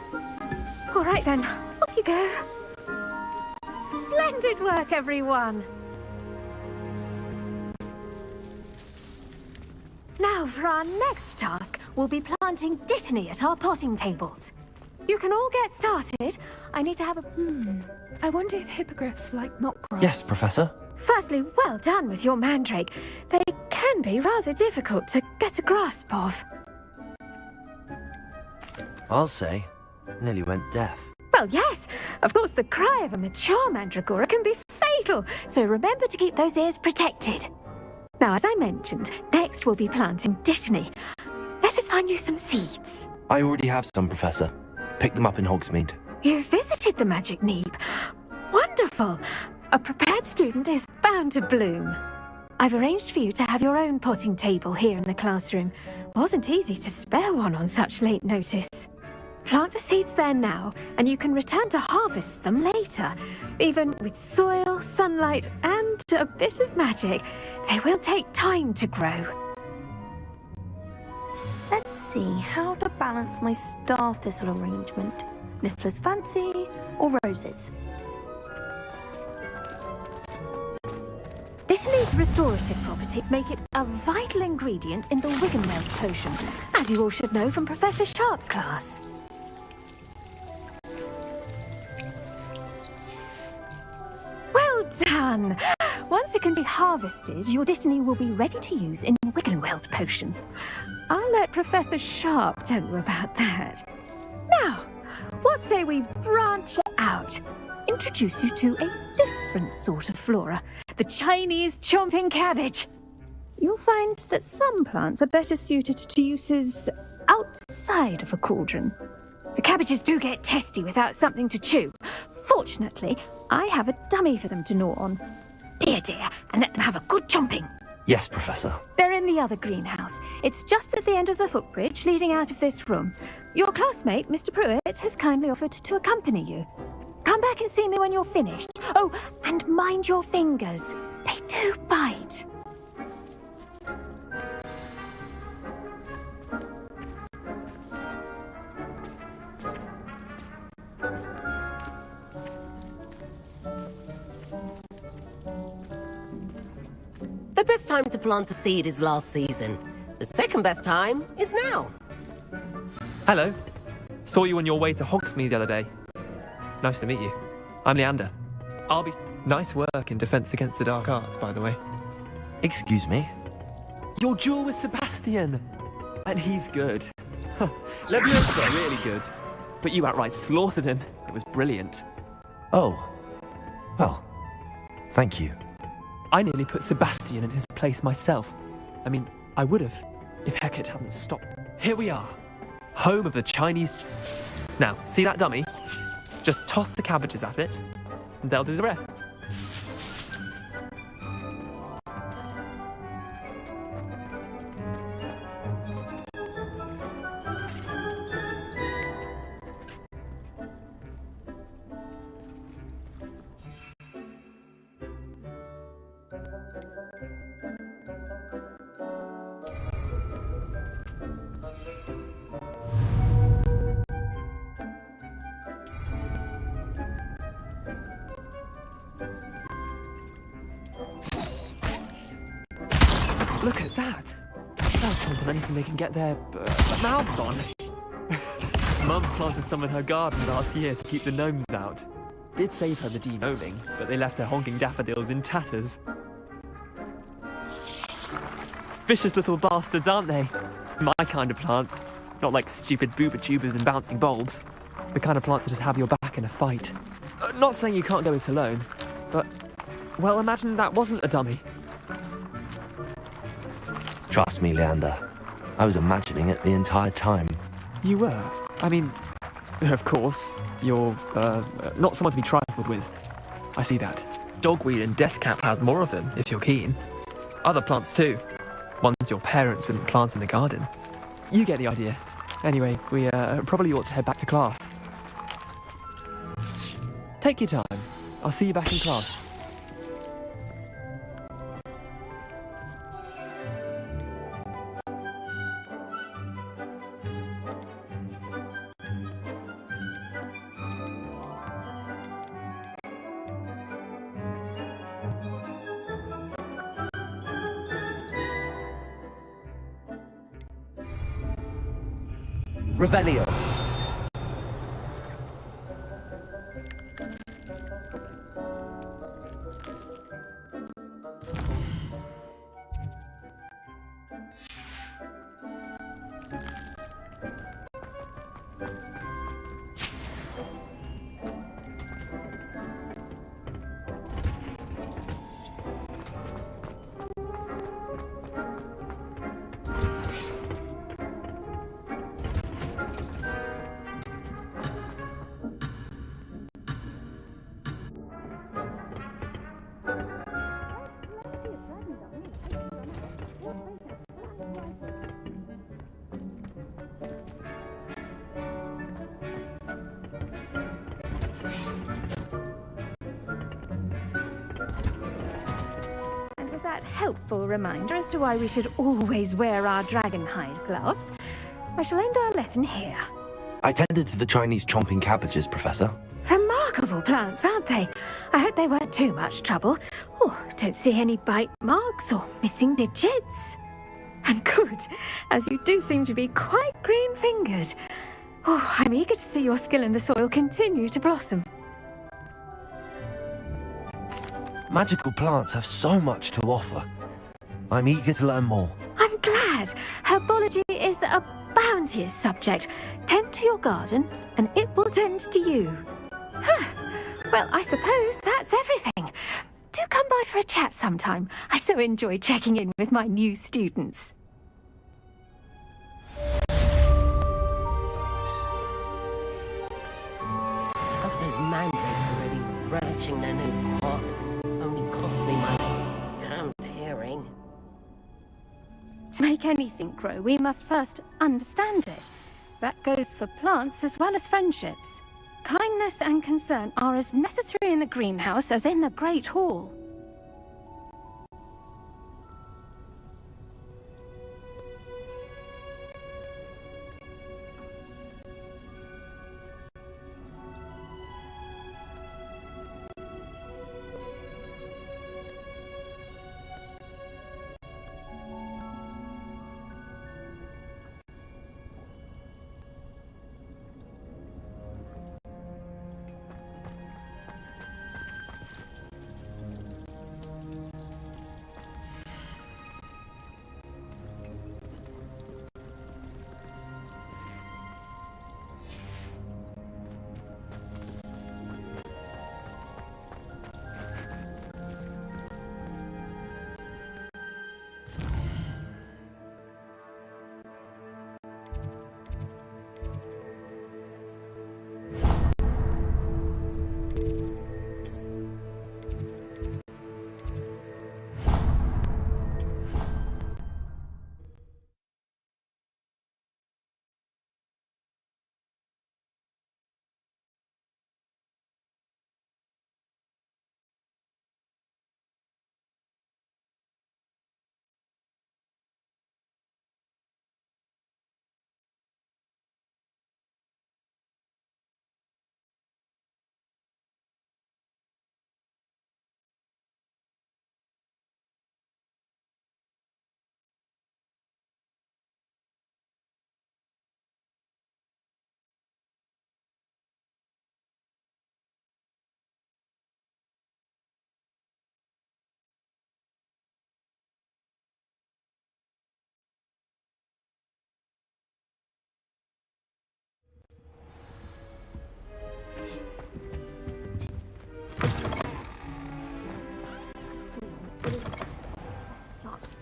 All right then, off you go. Splendid work, everyone! Now, for our next task, we'll be planting dittany at our potting tables. You can all get started. I need to have a... I wonder if hippogriffs like knotgrass. Yes, Professor. Firstly, well done with your mandrake. They can be rather difficult to get a grasp of. I'll say, nearly went deaf. Well, yes. Of course, the cry of a mature mandragora can be fatal, so remember to keep those ears protected. Now, as I mentioned, next we'll be planting dittany. Let us find you some seeds. I already have some, Professor. Picked them up in Hogsmeade. You visited the Magic Neeb. Wonderful! A prepared student is bound to bloom. I've arranged for you to have your own potting table here in the classroom. Wasn't easy to spare one on such late notice. Plant the seeds there now, and you can return to harvest them later. Even with soil, sunlight, and a bit of magic, they will take time to grow. Let's see how to balance my star thistle arrangement. Miffler's fancy or roses? Dittany's restorative properties make it a vital ingredient in the Wiggenweld potion, as you all should know from Professor Sharp's class. Well done! Once it can be harvested, your dittany will be ready to use in Wiggenweld potion. I'll let Professor Sharp tell you about that. Now, what say we branch out? Introduce you to a different sort of flora, the Chinese chomping cabbage. You'll find that some plants are better suited to uses outside of a cauldron. The cabbages do get testy without something to chew. Fortunately, I have a dummy for them to gnaw on. Dear, and let them have a good chomping. Yes, Professor. They're in the other greenhouse. It's just at the end of the footbridge leading out of this room. Your classmate, Mr. Pruitt, has kindly offered to accompany you. Come back and see me when you're finished. Oh, and mind your fingers. They do bite. The best time to plant a seed is last season. The second best time is now. Hello. Saw you on your way to Hogsmeade the other day. Nice to meet you. I'm Leander. I'll be... Nice work in Defense Against the Dark Arts, by the way. Excuse me? Your duel with Sebastian! And he's good. Leviosa, really good. But you outright slaughtered him. It was brilliant. Oh. Well, thank you. I nearly put Sebastian in his place myself. I mean, I would have, if Hecate hadn't stopped. Here we are. Home of the Chinese... Now, see that dummy? Just toss the cabbages at it, and they'll do the rest. Look at that! They'll chomp on anything they can get their mouths on. Mum planted some in her garden last year to keep the gnomes out. Did save her the de-gnoming, but they left her honking daffodils in tatters. Vicious little bastards, aren't they? My kind of plants. Not like stupid booba tubers and bouncing bulbs. The kind of plants that just have your back in a fight. Not saying you can't do it alone, but... Well, imagine that wasn't a dummy. Trust me, Leander. I was imagining it the entire time. You were? I mean, of course, you're, not someone to be trifled with. I see that. Dogweed and deathcap has more of them, if you're keen. Other plants too. Ones your parents wouldn't plant in the garden. You get the idea. Anyway, we, probably ought to head back to class. Take your time. I'll see you back in class. Revelio. Helpful reminder as to why we should always wear our dragonhide gloves, I shall end our lesson here. I tended to the Chinese chomping cabbages, Professor. Remarkable plants, aren't they? I hope they weren't too much trouble. Oh, don't see any bite marks or missing digits. And good, as you do seem to be quite green-fingered. Oh, I'm eager to see your skill in the soil continue to blossom. Magical plants have so much to offer. I'm eager to learn more. I'm glad. Herbology is a bounteous subject. Tend to your garden, and it will tend to you. Well, I suppose that's everything. Do come by for a chat sometime. I so enjoy checking in with my new students. Those mandrakes already relishing their new pots. Only cost me my damned hearing. To make anything grow, we must first understand it. That goes for plants as well as friendships. Kindness and concern are as necessary in the greenhouse as in the Great Hall.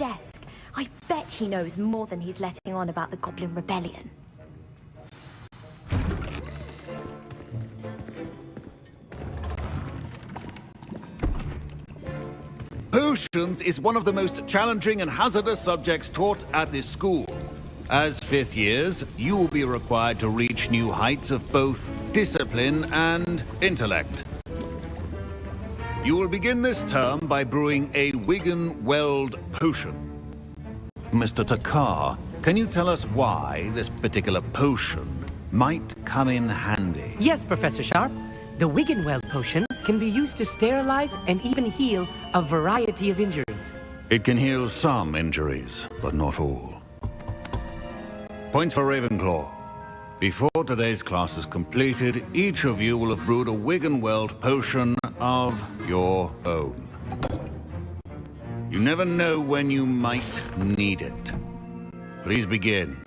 desk. I bet he knows more than he's letting on about the Goblin Rebellion. Potions is one of the most challenging and hazardous subjects taught at this school. As fifth years, you will be required to reach new heights of both discipline and intellect. You will begin this term by brewing a Wiggenweld potion. Mr. Takar, can you tell us why this particular potion might come in handy? Yes, Professor Sharp. The Wiggenweld potion can be used to sterilize and even heal a variety of injuries. It can heal some injuries, but not all. Points for Ravenclaw. Before today's class is completed, each of you will have brewed a Wiggenweld potion of your own. You never know when you might need it. Please begin.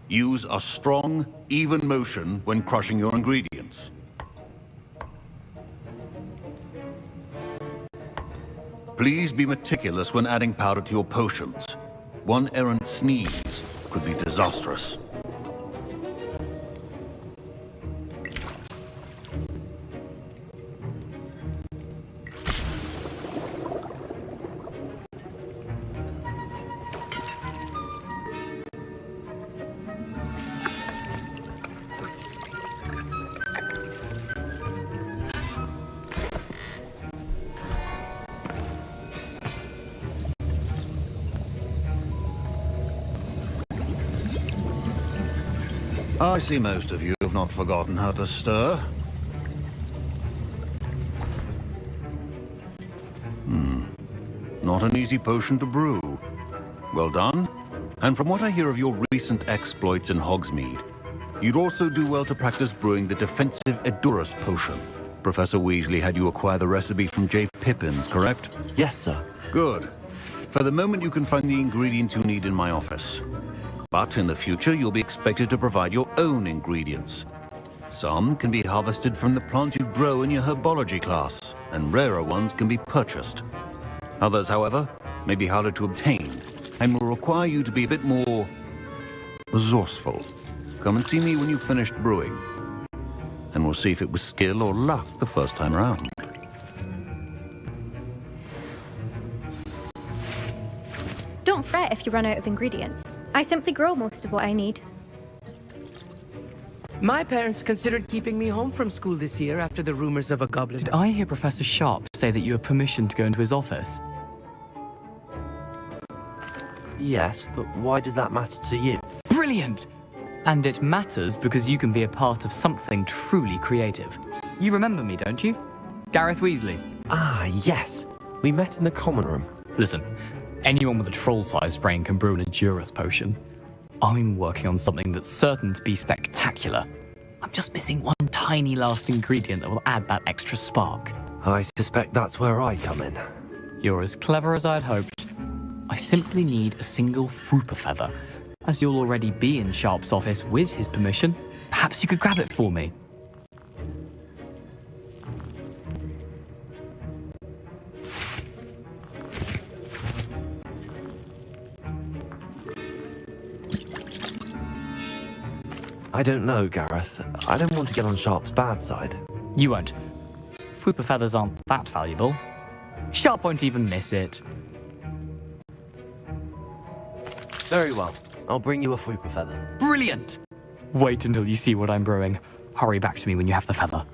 Use a strong, even motion when crushing your ingredients. Please be meticulous when adding powder to your potions. One errant sneeze could be disastrous. I see most of you have not forgotten how to stir. Not an easy potion to brew. Well done. And from what I hear of your recent exploits in Hogsmeade, you'd also do well to practice brewing the defensive Edurus potion. Professor Weasley had you acquire the recipe from J. Pippins, correct? Yes, sir. Good. For the moment, you can find the ingredients you need in my office. But in the future, you'll be expected to provide your own ingredients. Some can be harvested from the plants you grow in your herbology class, and rarer ones can be purchased. Others, however, may be harder to obtain, and will require you to be a bit more resourceful. Come and see me when you've finished brewing, and we'll see if it was skill or luck the first time around. Don't fret if you run out of ingredients. I simply grow most of what I need. My parents considered keeping me home from school this year after the rumors of a goblin. Did I hear Professor Sharp say that you have permission to go into his office? Yes, but why does that matter to you? Brilliant! And it matters because you can be a part of something truly creative. You remember me, don't you? Gareth Weasley. Ah, yes. We met in the common room. Listen, anyone with a troll-sized brain can brew an Edurus potion. I'm working on something that's certain to be spectacular. I'm just missing one tiny last ingredient that will add that extra spark. I suspect that's where I come in. You're as clever as I'd hoped. I simply need a single Frupa feather. As you'll already be in Sharp's office with his permission, perhaps you could grab it for me. I don't know, Gareth. I don't want to get on Sharp's bad side. You won't. Frupa feathers aren't that valuable. Sharp won't even miss it. Very well. I'll bring you a Frupa feather. Brilliant! Wait until you see what I'm brewing. Hurry back to me when you have the feather.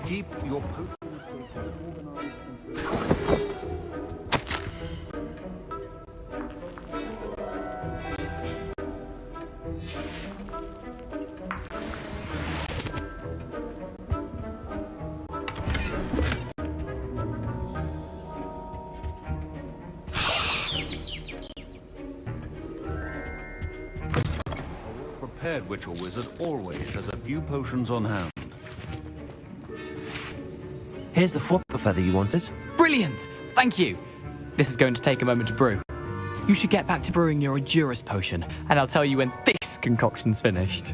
Keep your potions prepared witch or wizard always has a few potions on hand. Here's the Frupa feather you wanted. Brilliant! Thank you! This is going to take a moment to brew. You should get back to brewing your Endurance potion, and I'll tell you when this concoction's finished.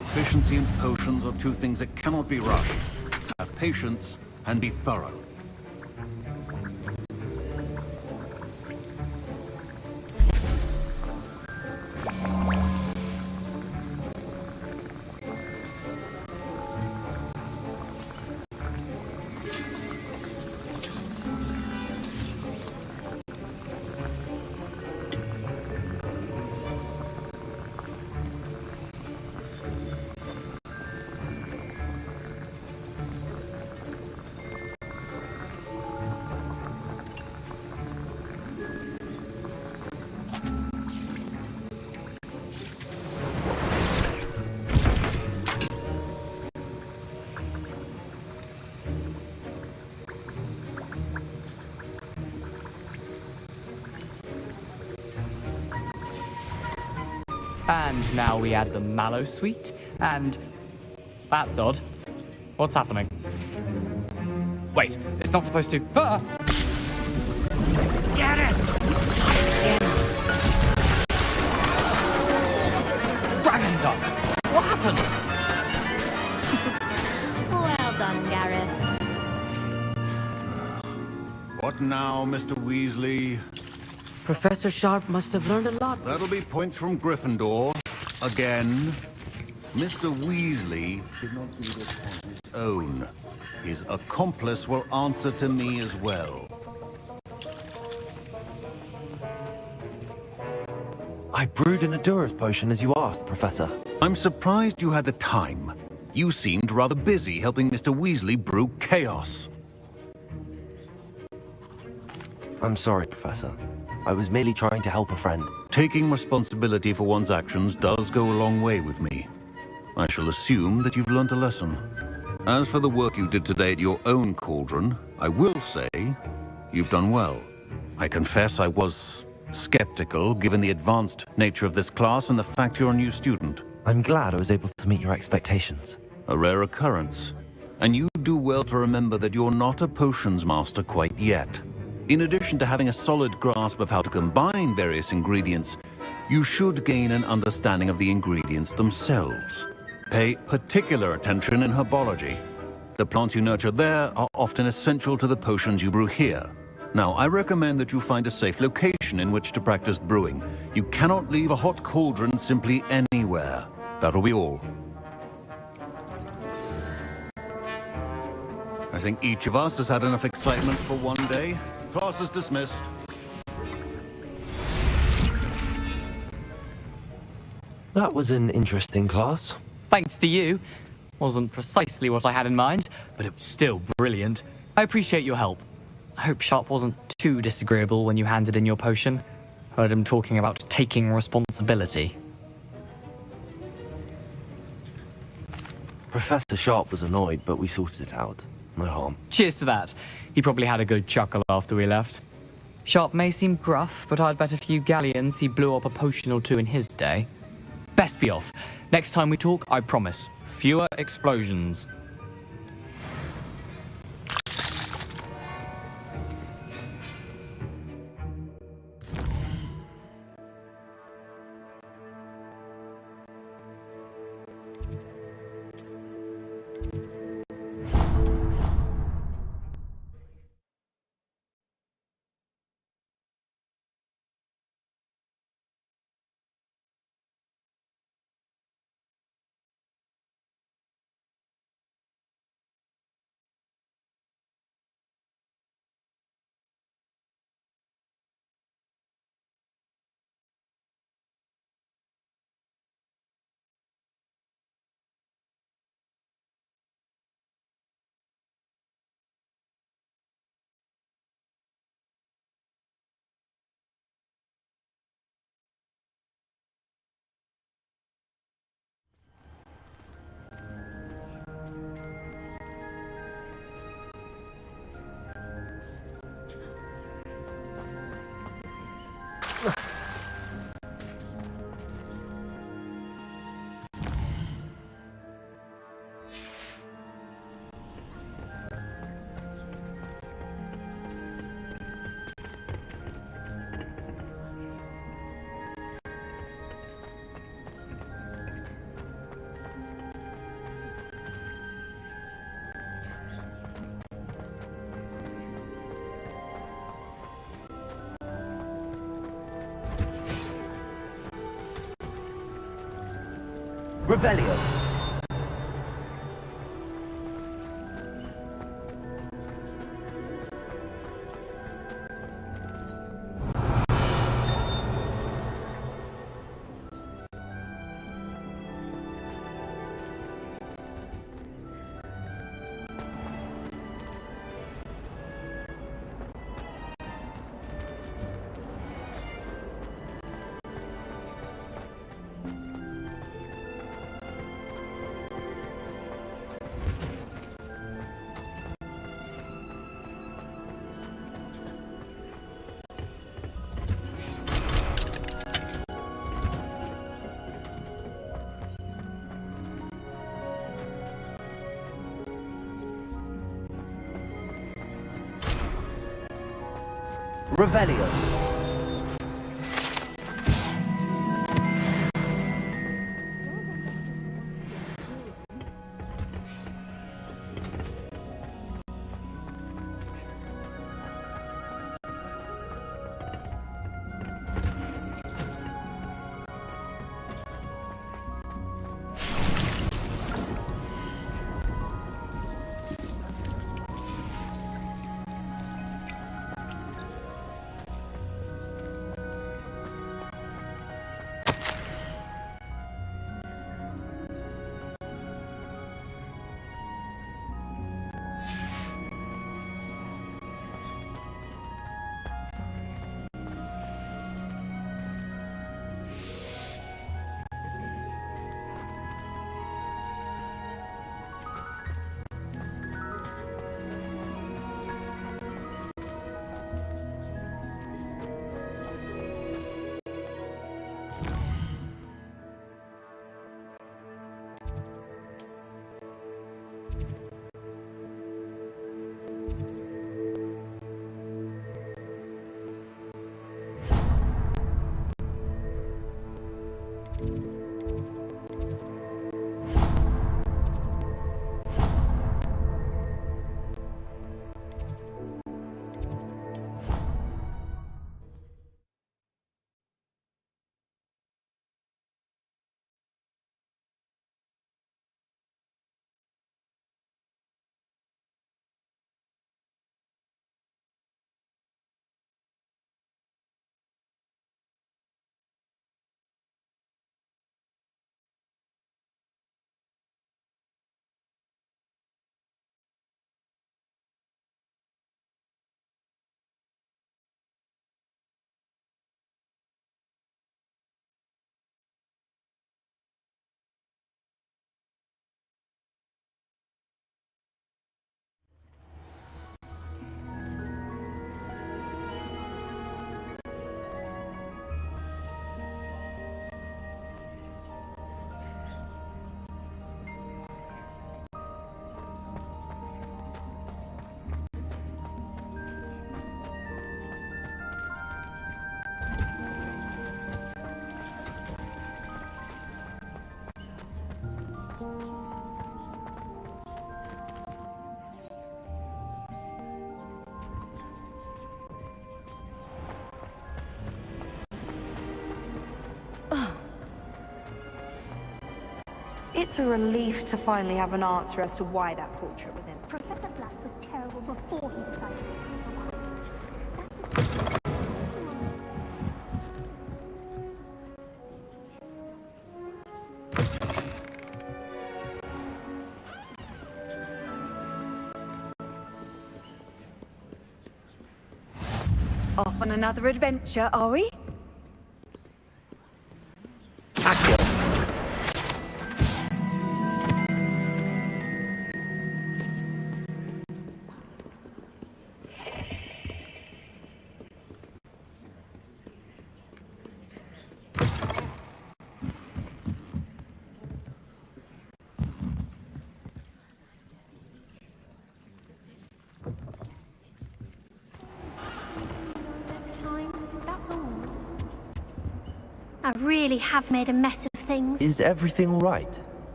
Efficiency and potions are two things that cannot be rushed. Have patience and be thorough. And now we add the mallow sweet, and... That's odd. What's happening? Wait, it's not supposed to... Ah! Get it! Dragon's up! What happened? Well done, Gareth. What now, Mr. Weasley? Professor Sharp must have learned a lot. That'll be points from Gryffindor. Again. Mr. Weasley did not do this on his own. His accomplice will answer to me as well. I brewed an Endurance potion as you asked, Professor. I'm surprised you had the time. You seemed rather busy helping Mr. Weasley brew chaos. I'm sorry, Professor. I was merely trying to help a friend. Taking responsibility for one's actions does go a long way with me. I shall assume that you've learnt a lesson. As for the work you did today at your own cauldron, I will say you've done well. I confess I was skeptical, given the advanced nature of this class and the fact you're a new student. I'm glad I was able to meet your expectations. A rare occurrence. And you do well to remember that you're not a potions master quite yet. In addition to having a solid grasp of how to combine various ingredients, you should gain an understanding of the ingredients themselves. Pay particular attention in herbology. The plants you nurture there are often essential to the potions you brew here. Now, I recommend that you find a safe location in which to practice brewing. You cannot leave a hot cauldron simply anywhere. That'll be all. I think each of us has had enough excitement for one day. Class is dismissed. That was an interesting class. Thanks to you. Wasn't precisely what I had in mind, but it was still brilliant. I appreciate your help. I hope Sharp wasn't too disagreeable when you handed in your potion. Heard him talking about taking responsibility. Professor Sharp was annoyed, but we sorted it out. No harm. Cheers to that. He probably had a good chuckle after we left. Sharp may seem gruff, but I'd bet a few galleons he blew up a potion or two in his day. Best be off. Next time we talk, I promise, fewer explosions. Revelio. Revelio. It's a relief to finally have an answer as to why that portrait was in. Professor Black was terrible before he decided to Off on another adventure, are we? I really have made a mess of things. Is everything all right?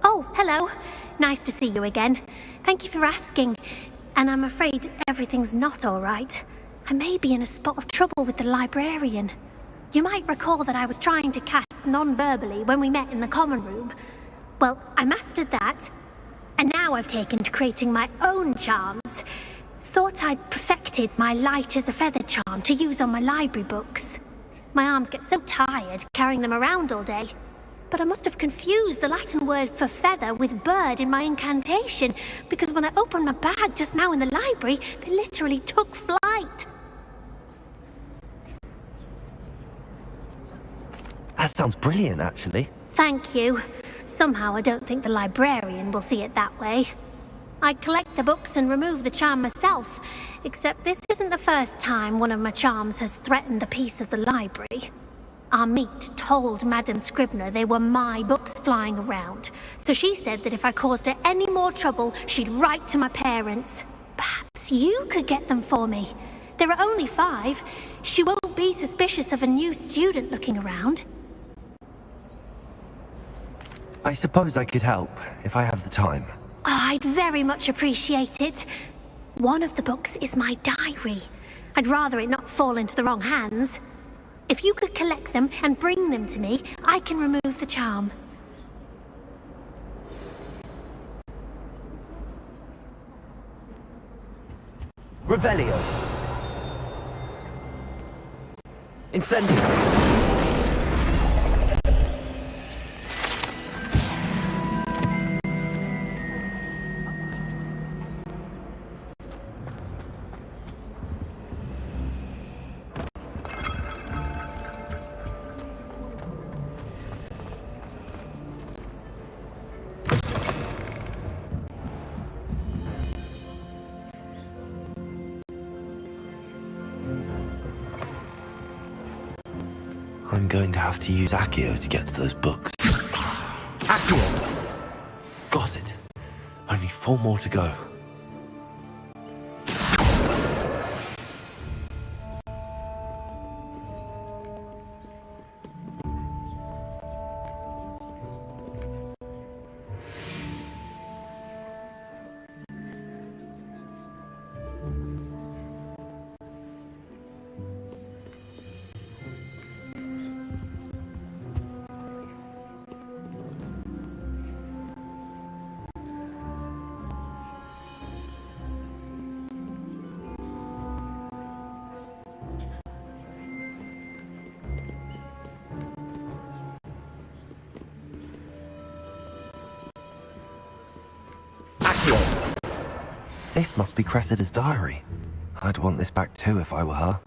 Oh, hello. Nice to see you again. Thank you for asking. And I'm afraid everything's not all right. I may be in a spot of trouble with the librarian. You might recall that I was trying to cast non-verbally when we met in the common room. Well, I mastered that, and now I've taken to creating my own charms. Thought I'd perfected my light as a feather charm to use on my library books. My arms get so tired carrying them around all day. But I must have confused the Latin word for feather with bird in my incantation, because when I opened my bag just now in the library, they literally took flight. That sounds brilliant, actually. Thank you. Somehow I don't think the librarian will see it that way. I collect the books and remove the charm myself, except this isn't the first time one of my charms has threatened the peace of the library. Our meet told Madame Scribner they were my books flying around, so she said that if I caused her any more trouble, she'd write to my parents. Perhaps you could get them for me. There are only 5. She won't be suspicious of a new student looking around. I suppose I could help, if I have the time. Oh, I'd very much appreciate it. One of the books is my diary. I'd rather it not fall into the wrong hands. If you could collect them and bring them to me, I can remove the charm. Revelio. Incendio. I'm going to have to use Accio to get to those books. Accio! Got it. Only 4 more to go. This must be Cressida's diary. I'd want this back too if I were her.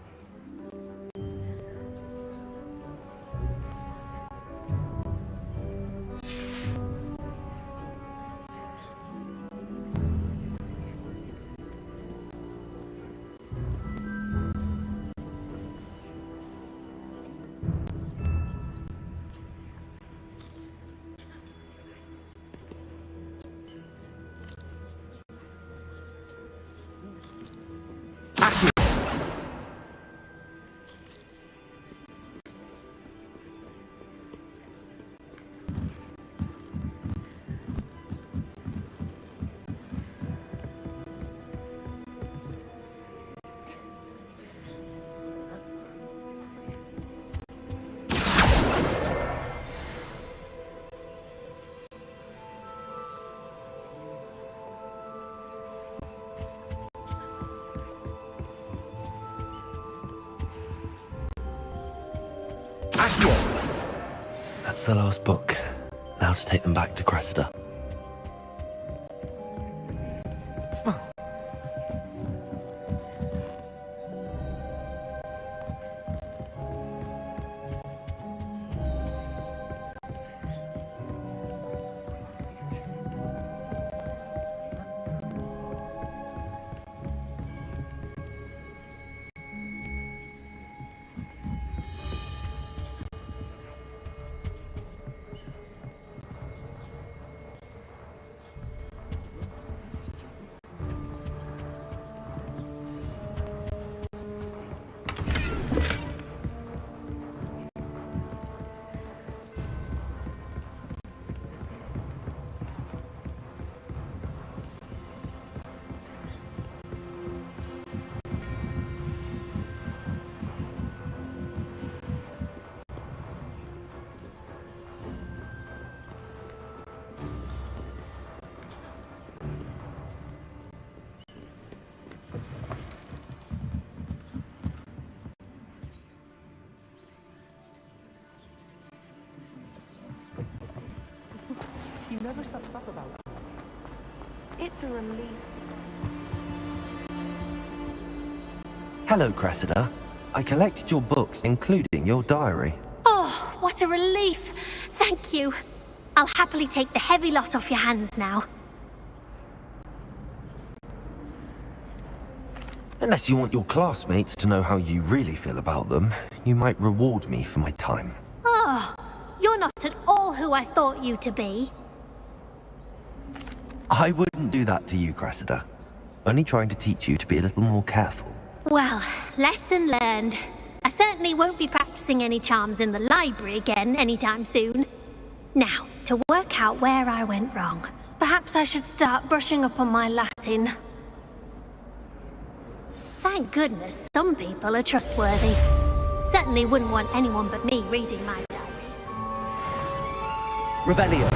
That's the last book. Now to take them back to Cressida. never shuts up about it. It's a relief. Hello, Cressida. I collected your books, including your diary. Oh, what a relief! Thank you. I'll happily take the heavy lot off your hands now. Unless you want your classmates to know how you really feel about them, you might reward me for my time. Oh, you're not at all who I thought you to be. I wouldn't do that to you, Cressida. Only trying to teach you to be a little more careful. Well, lesson learned. I certainly won't be practicing any charms in the library again anytime soon. Now, to work out where I went wrong, perhaps I should start brushing up on my Latin. Thank goodness some people are trustworthy. Certainly wouldn't want anyone but me reading my diary. Revelio.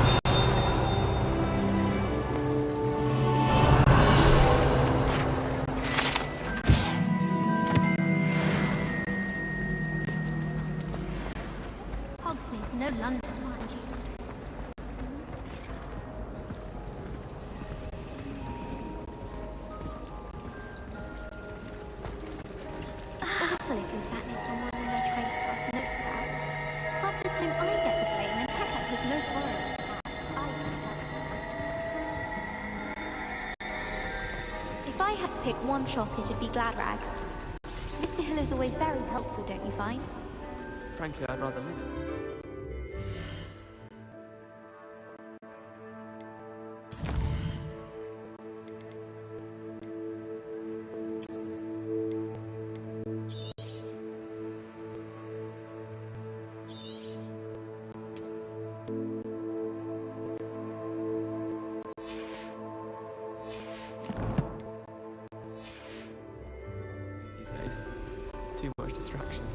Hogsmeade's no London, mind you. Awful if you sat near someone when they're trying to pass notes about. Half the time I get the blame and Pepper has no tolerance for that. If I had to pick one shop, it'd be Glad Rags. Mr. Hill is always very helpful, don't you find? Frankly, I'd rather live. These days, too much distraction.